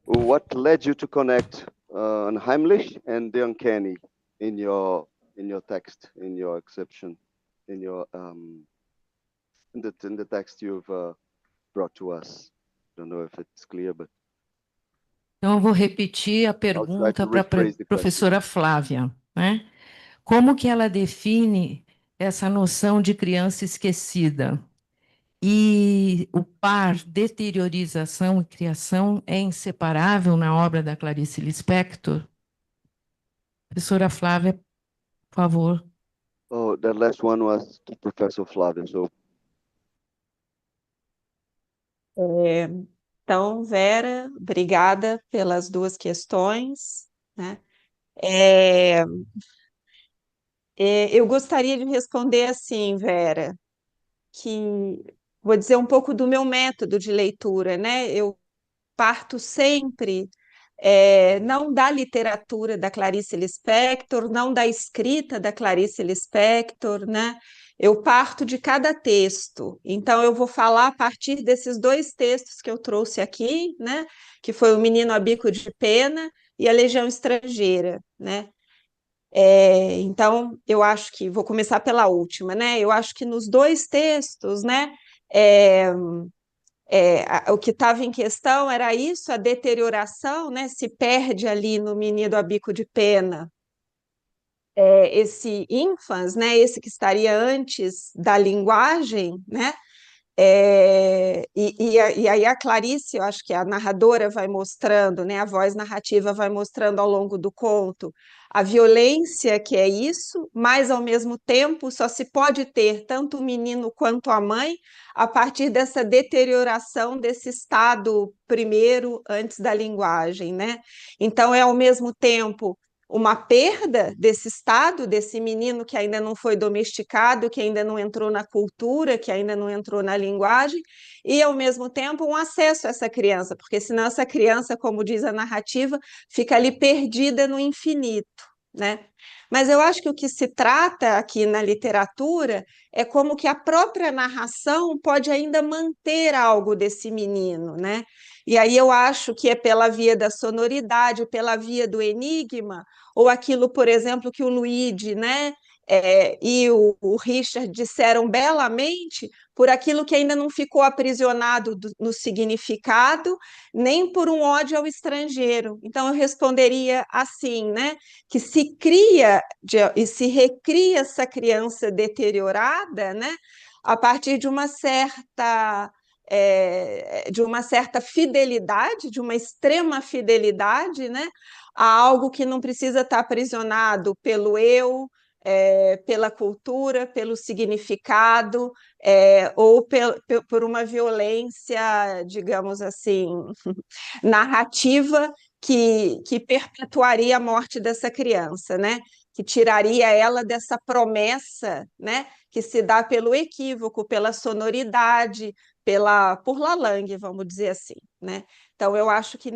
what led you to connect unheimlich and the uncanny in your text, in your exception, in your in the text you've brought to us? Don't know if it's clear, but Então, eu vou repetir a pergunta para a professora Flávia, né? Como que ela define essa noção de criança esquecida? E o par deteriorização e criação é inseparável na obra da Clarice Lispector? Professora Flávia, por favor. Oh, that last one was to Professor Flávia. So. Então, Vera, obrigada pelas duas questões, né? Eu gostaria de responder assim, Vera, que vou dizer um pouco do meu método de leitura, né? Eu parto sempre não da literatura da Clarice Lispector, não da escrita da Clarice Lispector, né? Eu parto de cada texto. Então, eu vou falar a partir desses dois textos que eu trouxe aqui, né? Que foi O Menino a Bico de Pena e A Legião Estrangeira, né? Então, eu acho que vou começar pela última, né? Eu acho que nos dois textos, né? O que estava em questão era isso, a deterioração, né? Se perde ali no Menino a Bico de Pena, esse ínfans, né? Esse que estaria antes da linguagem, né? E aí a Clarice, eu acho que a narradora vai mostrando, né? A voz narrativa vai mostrando ao longo do conto a violência que é isso, mas ao mesmo tempo só se pode ter tanto o menino quanto a mãe a partir dessa deterioração desse estado primeiro antes da linguagem, né? Então é ao mesmo tempo uma perda desse estado, desse menino que ainda não foi domesticado, que ainda não entrou na cultura, que ainda não entrou na linguagem, e ao mesmo tempo um acesso a essa criança, porque senão essa criança, como diz a narrativa, fica ali perdida no infinito, né? Mas eu acho que o que se trata aqui na literatura é como que a própria narração pode ainda manter algo desse menino, né? E aí eu acho que é pela via da sonoridade, pela via do enigma, ou aquilo, por exemplo, que o Luigi, né, e o Richard disseram belamente, por aquilo que ainda não ficou aprisionado no significado, nem por um ódio ao estrangeiro. Então eu responderia assim, né, que se cria e se recria essa criança deteriorada, né, a partir de uma certa fidelidade, de uma extrema fidelidade, né, a algo que não precisa estar aprisionado pelo eu, pela cultura, pelo significado, ou por uma violência, digamos assim, narrativa que perpetuaria a morte dessa criança, né? Que tiraria ela dessa promessa, né? Que se dá pelo equívoco, pela sonoridade, por Lalang, vamos dizer assim, né? Então, eu acho que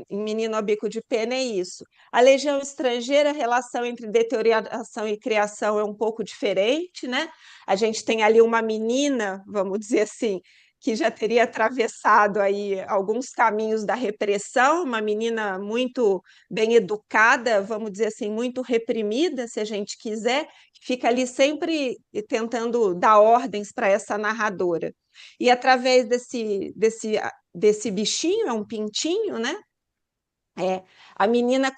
em Menino a Bico de Pena é isso. A Legião Estrangeira, a relação entre deterioração e criação é um pouco diferente, né? A gente tem ali uma menina, vamos dizer assim, que já teria atravessado aí alguns caminhos da repressão, uma menina muito bem educada, vamos dizer assim, muito reprimida, se a gente quiser, que fica ali sempre tentando dar ordens para essa narradora. E através desse bichinho, é um pintinho, né? A menina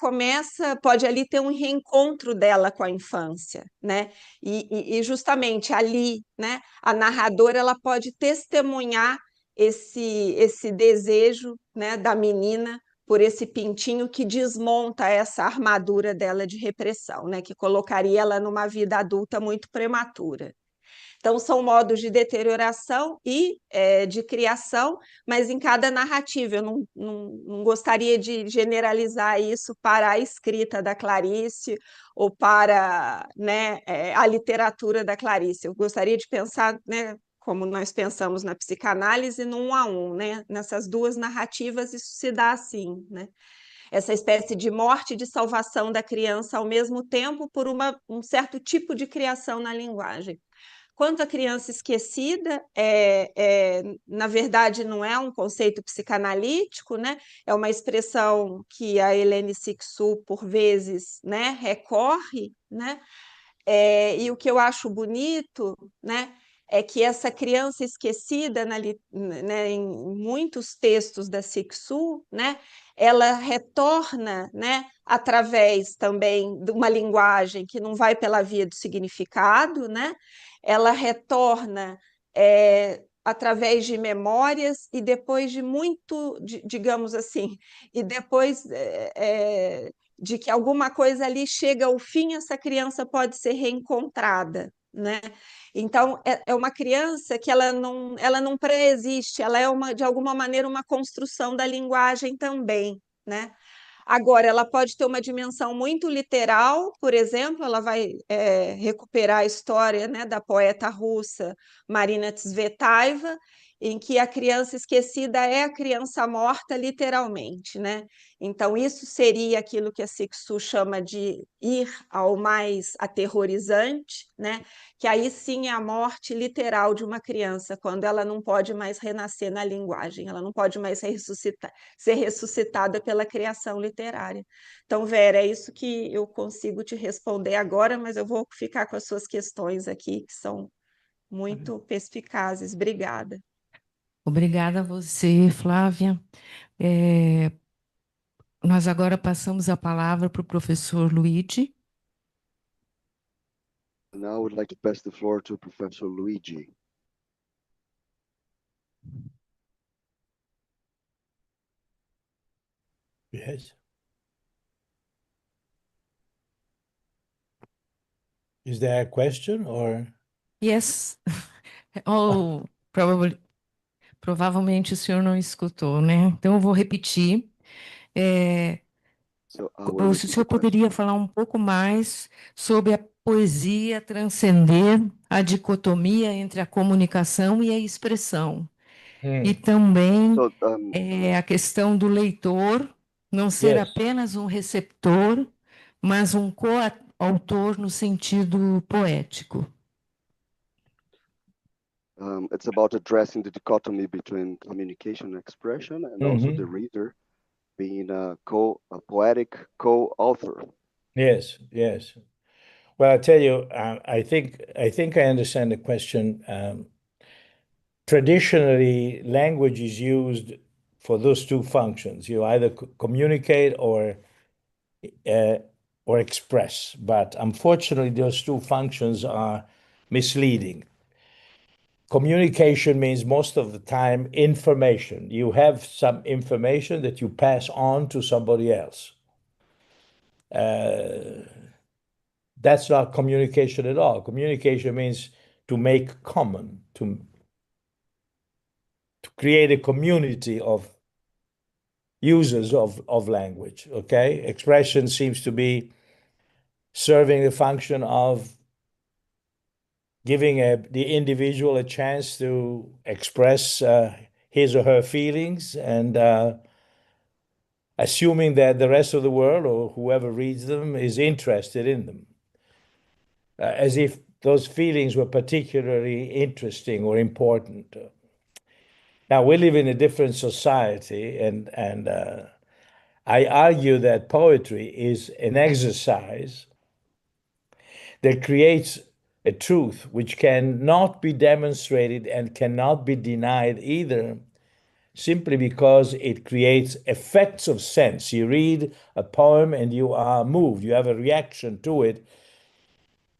pode ali ter um reencontro dela com a infância, né? E justamente ali, né, a narradora ela pode testemunhar esse desejo, né, da menina por esse pintinho que desmonta essa armadura dela de repressão, né, que colocaria ela numa vida adulta muito prematura. Então, são modos de deterioração e de criação, mas em cada narrativa. Eu não gostaria de generalizar isso para a escrita da Clarice ou para, né, a literatura da Clarice. Eu gostaria de pensar, né, como nós pensamos na psicanálise, no 1 a 1, né? Nessas duas narrativas, isso se dá assim, né? Essa espécie de morte e de salvação da criança ao mesmo tempo por um certo tipo de criação na linguagem. Quanto à criança esquecida, na verdade, não é um conceito psicanalítico, né? É uma expressão que a Helene Cixous, por vezes, né, recorre, né? E o que eu acho bonito, né, é que essa criança esquecida, né, em muitos textos da Cixous, né, ela retorna, né, através também de uma linguagem que não vai pela via do significado, né, ela retorna através de memórias e depois de muito, digamos assim, e depois de que alguma coisa ali chega ao fim, essa criança pode ser reencontrada, né? Então, é uma criança que ela não pré-existe, ela é de alguma maneira uma construção da linguagem também, né? Agora, ela pode ter uma dimensão muito literal, por exemplo, ela vai recuperar a história, né, da poeta russa Marina Tsvetaeva, em que a criança esquecida é a criança morta, literalmente, né? Então, isso seria aquilo que a Cixous chama de ir ao mais aterrorizante, né? Que aí sim é a morte literal de uma criança, quando ela não pode mais renascer na linguagem, ela não pode mais ser ressuscitada pela criação literária. Então, Vera, é isso que eu consigo te responder agora, mas eu vou ficar com as suas questões aqui, que são muito perspicazes. Obrigada. Obrigada a você, Flávia. Nós agora passamos a palavra para o professor Luigi. Now I would like to pass the floor to Professor Luigi. Yes. Is there a question or? Yes. Oh, provavelmente o senhor não escutou, né? Então eu vou repetir. So I O will repeat senhor the question. poderia falar um pouco mais sobre a poesia transcender a dicotomia entre a comunicação e a expressão? E também So, a questão do leitor não ser Yes. apenas um receptor, mas um coautor no sentido poético. It's about addressing the dichotomy between communication and expression, and also the reader being a poetic co-author. Yes, yes. Well, I tell you, I think I understand the question. Traditionally, language is used for those two functions. You either communicate or express. But unfortunately, those two functions are misleading. Communication means most of the time information. You have some information that you pass on to somebody else. that's not communication at all. Communication means to make common, to create a community of users of language, okay? Expression seems to be serving the function of giving the individual a chance to express his or her feelings and assuming that the rest of the world or whoever reads them is interested in them, as if those feelings were particularly interesting or important. Now, we live in a different society, and I argue that poetry is an exercise that creates a truth which cannot be demonstrated and cannot be denied either, simply because it creates effects of sense. You read a poem and you are moved, you have a reaction to it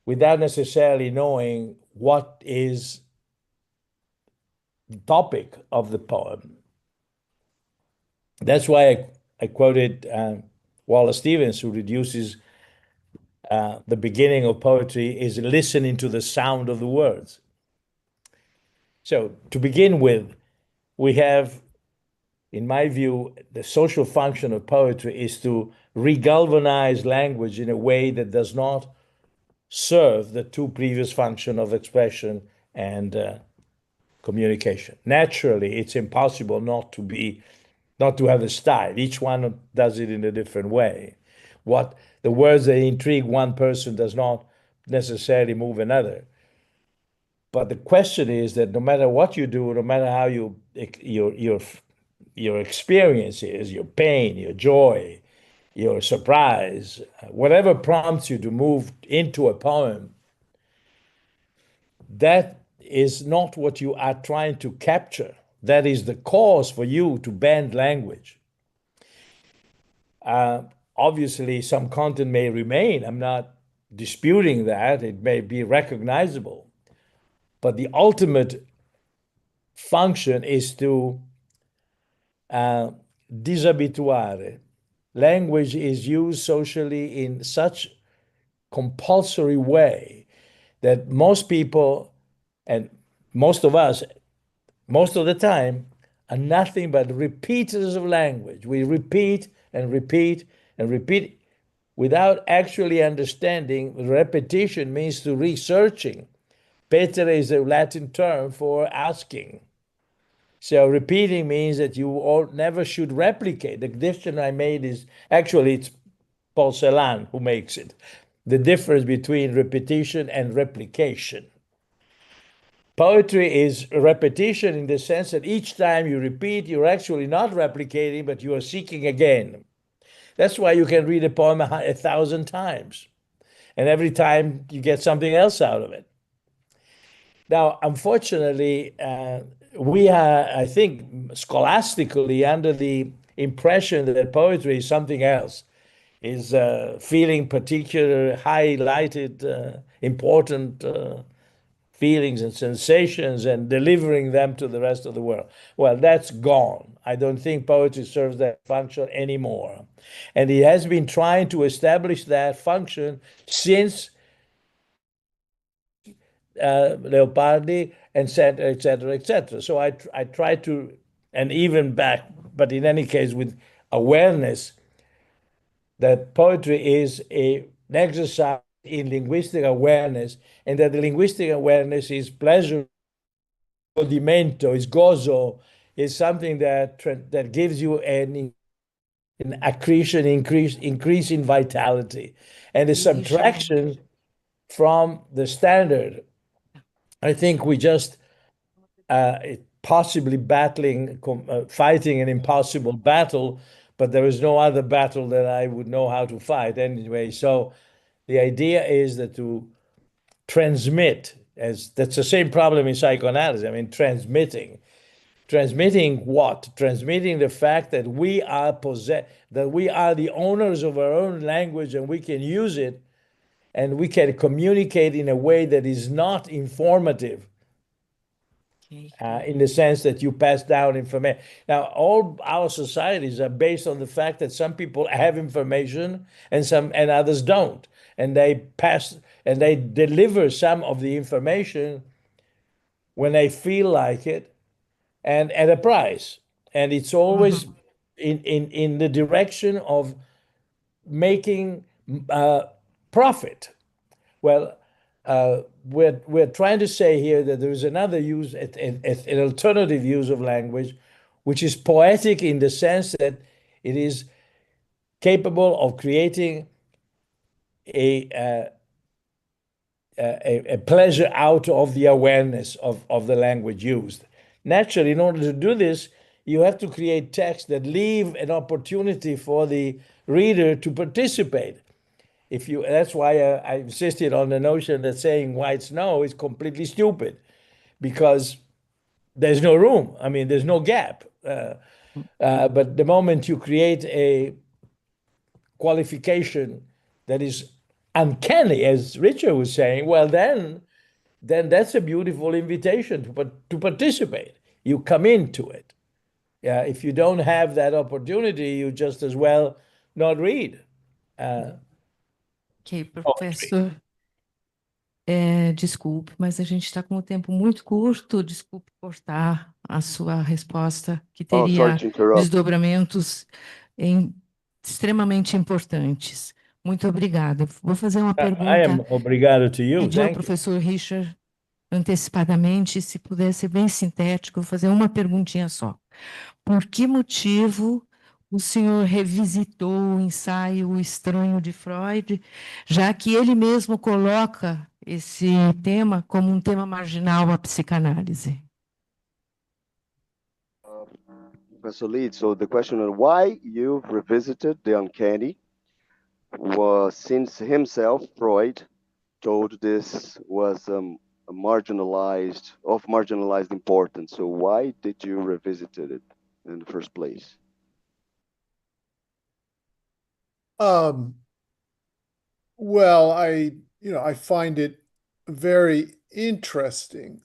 without necessarily knowing what is the topic of the poem. That's why I quoted Wallace Stevens, who reduces the beginning of poetry is listening to the sound of the words. So to begin with, we have, in my view, the social function of poetry is to regalvanize language in a way that does not serve the two previous functions of expression and communication. Naturally, it's impossible not to have a style. Each one does it in a different way. What the words that intrigue one person does not necessarily move another. But the question is that no matter what you do, no matter how your experience is, your pain, your joy, your surprise, whatever prompts you to move into a poem, that is not what you are trying to capture. That is the cause for you to bend language. Obviously, some content may remain. I'm not disputing that. It may be recognizable. But the ultimate function is to disabituare. Language is used socially in such compulsory way that most people and most of us, most of the time, are nothing but repeaters of language. We repeat and repeat and repeat without actually understanding. Repetition means to researching. Petere is a Latin term for asking. So repeating means that you all never should replicate. The distinction I made is actually it's Paul Celan who makes it. The difference between repetition and replication. Poetry is repetition in the sense that each time you repeat, you're actually not replicating, but you are seeking again. That's why you can read a poem 1,000 times, and every time you get something else out of it. Now, unfortunately, we are, I think, scholastically under the impression that poetry is something else, is feeling particular, highlighted, important feelings and sensations and delivering them to the rest of the world. Well, that's gone. I don't think poetry serves that function anymore. And he has been trying to establish that function since Leopardi, and et cetera, et cetera. So I try to, and even back, but in any case, with awareness that poetry is an exercise in linguistic awareness, and that the linguistic awareness is pleasure, godimento, is gozo, is something that gives you an accretion, increase in vitality, and a subtraction from the standard. I think we just possibly fighting an impossible battle, but there is no other battle that I would know how to fight anyway. So the idea is that to transmit, that's the same problem in psychoanalysis. I mean, transmitting what? Transmitting the fact that we are the owners of our own language, and we can use it, and we can communicate in a way that is not informative. In the sense that you pass down information. Now, all our societies are based on the fact that some people have information and others don't. and they deliver some of the information when they feel like it and at a price. And it's always in the direction of making profit. Well, we're trying to say here that there is another use, an alternative use of language, which is poetic in the sense that it is capable of creating a pleasure out of the awareness of the language used. Naturally, in order to do this, you have to create texts that leave an opportunity for the reader to participate. That's why I insisted on the notion that saying white snow is completely stupid, because there's no room. I mean, there's no gap. But the moment you create a qualification that is uncanny, as Richard was saying, well, then that's a beautiful invitation to participate. You come into it. If you don't have that opportunity, you just as well not read. Ok, professor. Desculpe, mas a gente está com o tempo muito curto. Desculpe cortar a sua resposta, que teria desdobramentos extremamente importantes. Muito obrigada. Vou fazer uma pergunta. I am obrigado to you. Pedi ao professor Richard antecipadamente, se puder ser bem sintético, vou fazer uma perguntinha só. Por que motivo o senhor revisitou o ensaio O Estranho de Freud, já que ele mesmo coloca esse tema como um tema marginal à psicanálise? Professor Leeds, so the question is why you've revisited the uncanny was since himself, Freud, told this was of marginalized importance. So why did you revisit it in the first place? Well, I find it very interesting.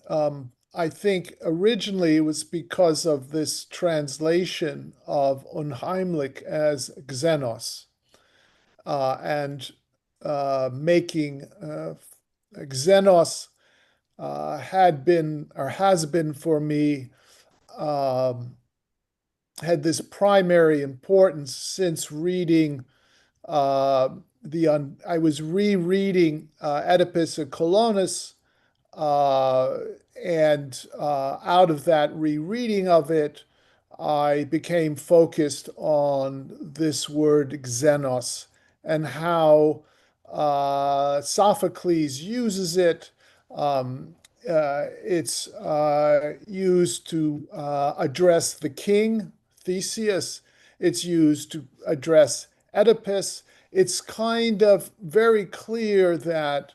I think originally it was because of this translation of unheimlich as xenos, and making xenos had been or has been for me, had this primary importance since reading I was rereading Oedipus and Colonus, and out of that rereading of it, I became focused on this word xenos and how Sophocles uses it. It's used to address the king, Theseus. It's used to address Oedipus. It's kind of very clear that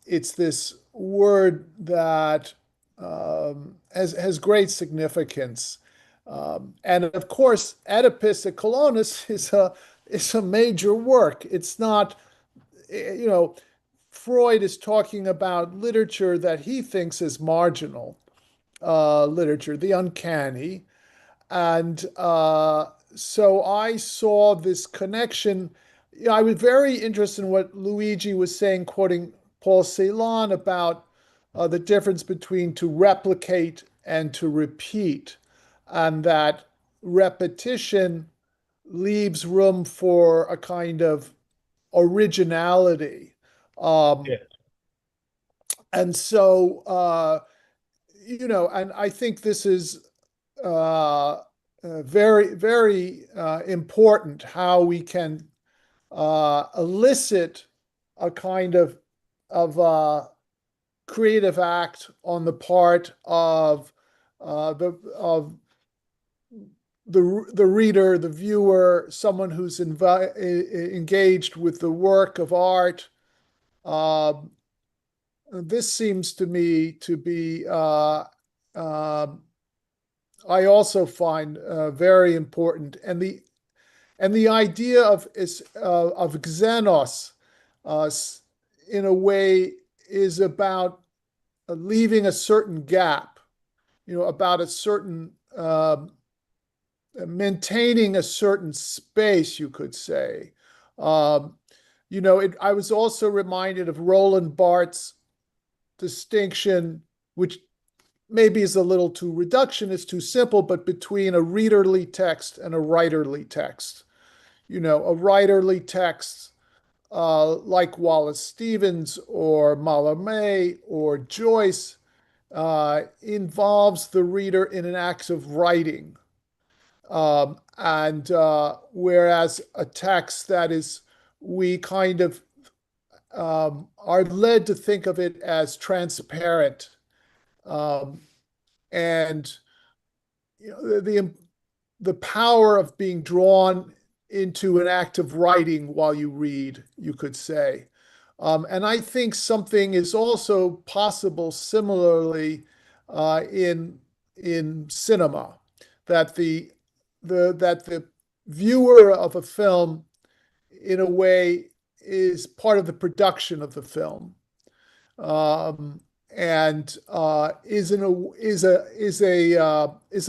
it's this word that has great significance. And of course, Oedipus at Colonus is a major work. It's not, Freud is talking about literature that he thinks is marginal literature, the uncanny. And so I saw this connection. I was very interested in what Luigi was saying, quoting Paul Celan about the difference between to replicate and to repeat, and that repetition leaves room for a kind of originality. Yes. And so, and I think this is very, very important, how we can elicit a kind of creative act on the part of the reader, the viewer, someone who's engaged with the work of art. This seems to me to be, I also find very important, and the idea of xenos, in a way, is about leaving a certain gap, about a certain maintaining a certain space, you could say. I was also reminded of Roland Barthes' distinction, which maybe is a little too reductionist, too simple, but between a readerly text and a writerly text. A writerly text like Wallace Stevens or Mallarmé or Joyce involves the reader in an act of writing. And whereas a text that is, we kind of are led to think of it as transparent. And the power of being drawn into an act of writing while you read, you could say. And I think something is also possible similarly in cinema, that the viewer of a film, in a way, is part of the production of the film, and is a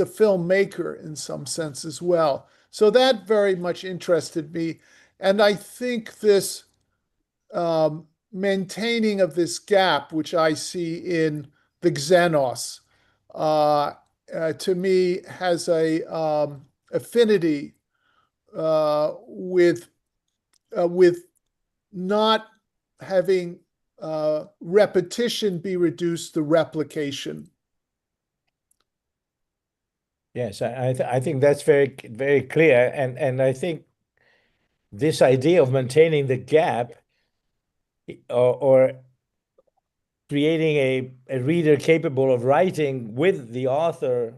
filmmaker in some sense as well. So that very much interested me, and I think this maintaining of this gap, which I see in the Xenos, to me has a affinity with not having repetition be reduced to replication. Yes, I think that's very, very clear. And I think this idea of maintaining the gap or creating a reader capable of writing with the author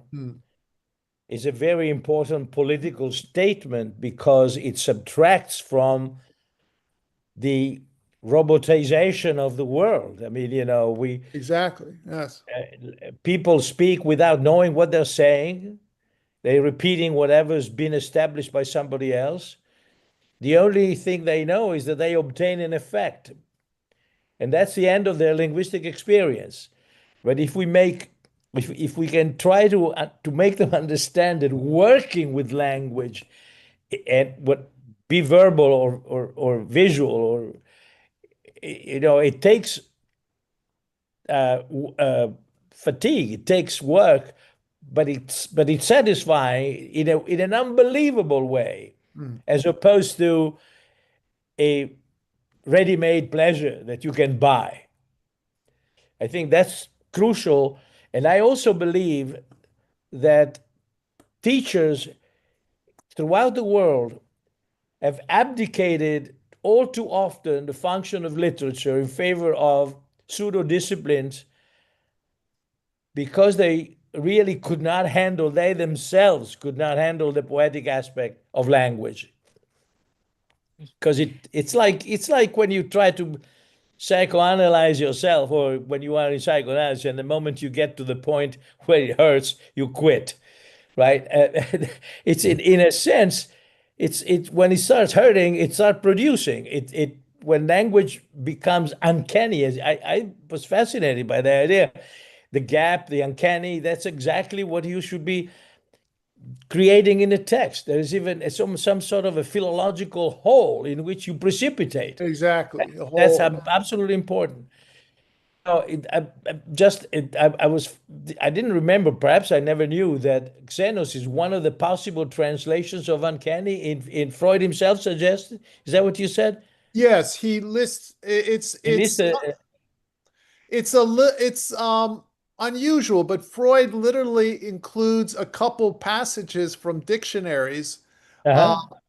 is a very important political statement, because it subtracts from the robotization of the world. I mean, Exactly, yes. People speak without knowing what they're saying. They're repeating whatever's been established by somebody else. The only thing they know is that they obtain an effect. And that's the end of their linguistic experience. But if we can try to make them understand that working with language and what be verbal or visual, or it takes fatigue, it takes work, but it's satisfying in an unbelievable way, as opposed to a ready-made pleasure that you can buy. I think that's crucial. And I also believe that teachers throughout the world have abdicated all too often the function of literature in favor of pseudo disciplines, because they themselves could not handle the poetic aspect of language. Because it's like when you try to psychoanalyze yourself, or when you are in psychoanalysis, and the moment you get to the point where it hurts, you quit, right? It's in a sense, it's when it starts hurting, it starts producing. When language becomes uncanny, I was fascinated by the idea, the gap, the uncanny. That's exactly what you should be creating in a text. There is even some sort of a philological hole in which you precipitate. Exactly. That's absolutely important. I didn't remember, perhaps I never knew, that Xenos is one of the possible translations of uncanny in Freud himself suggested. Is that what you said? Yes, he lists it's unusual, but Freud literally includes a couple passages from dictionaries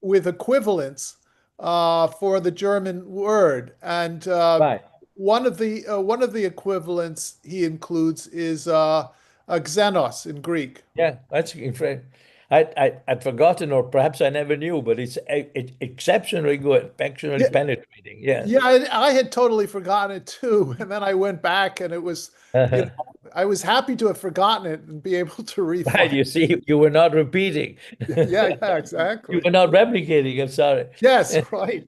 with equivalents for the German word, and Right. one of the equivalents he includes is xenos in Greek. Yeah, that's in French. I'd forgotten, or perhaps I never knew, but it's exceptionally good, exceptionally penetrating. Yes. Yeah, I had totally forgotten it too, and then I went back, and it was, I was happy to have forgotten it and be able to Right, refind. you see, you were not repeating. Yeah, exactly. You were not replicating. I'm sorry. Yes, right.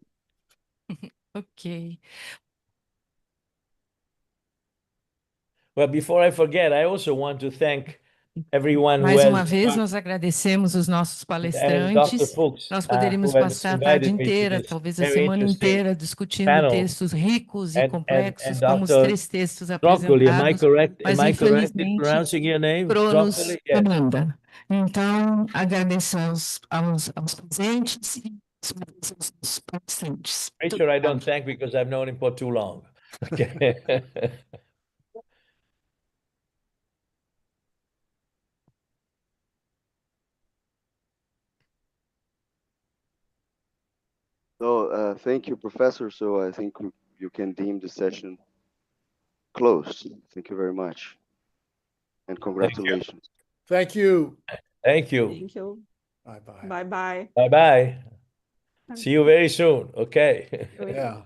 Ok. Well, before I forget, I also want to thank everyone who Mais uma has vez, nós agradecemos os nossos and Dr. palestrantes. Fuchs, Nós who poderíamos has passar a tarde invited me to inteira, this talvez a very semana interesting inteira, discutindo panel. textos ricos e And complexos, and como os Dr. 3 textos Broccoli, am I apresentados, correct? mas Am I correct in infelizmente pronouncing your name? Cronos Broccoli? Yes. comanda. Então, agradeço aos presentes e aos palestrantes. Richard, I don't thank because I've known him for too long. Okay. So thank you, Professor. So I think you can deem the session closed. Thank you very much. And congratulations. Thank you. Thank you. Thank you. Bye-bye. Bye-bye. Bye-bye. See you very soon. Okay. Yeah.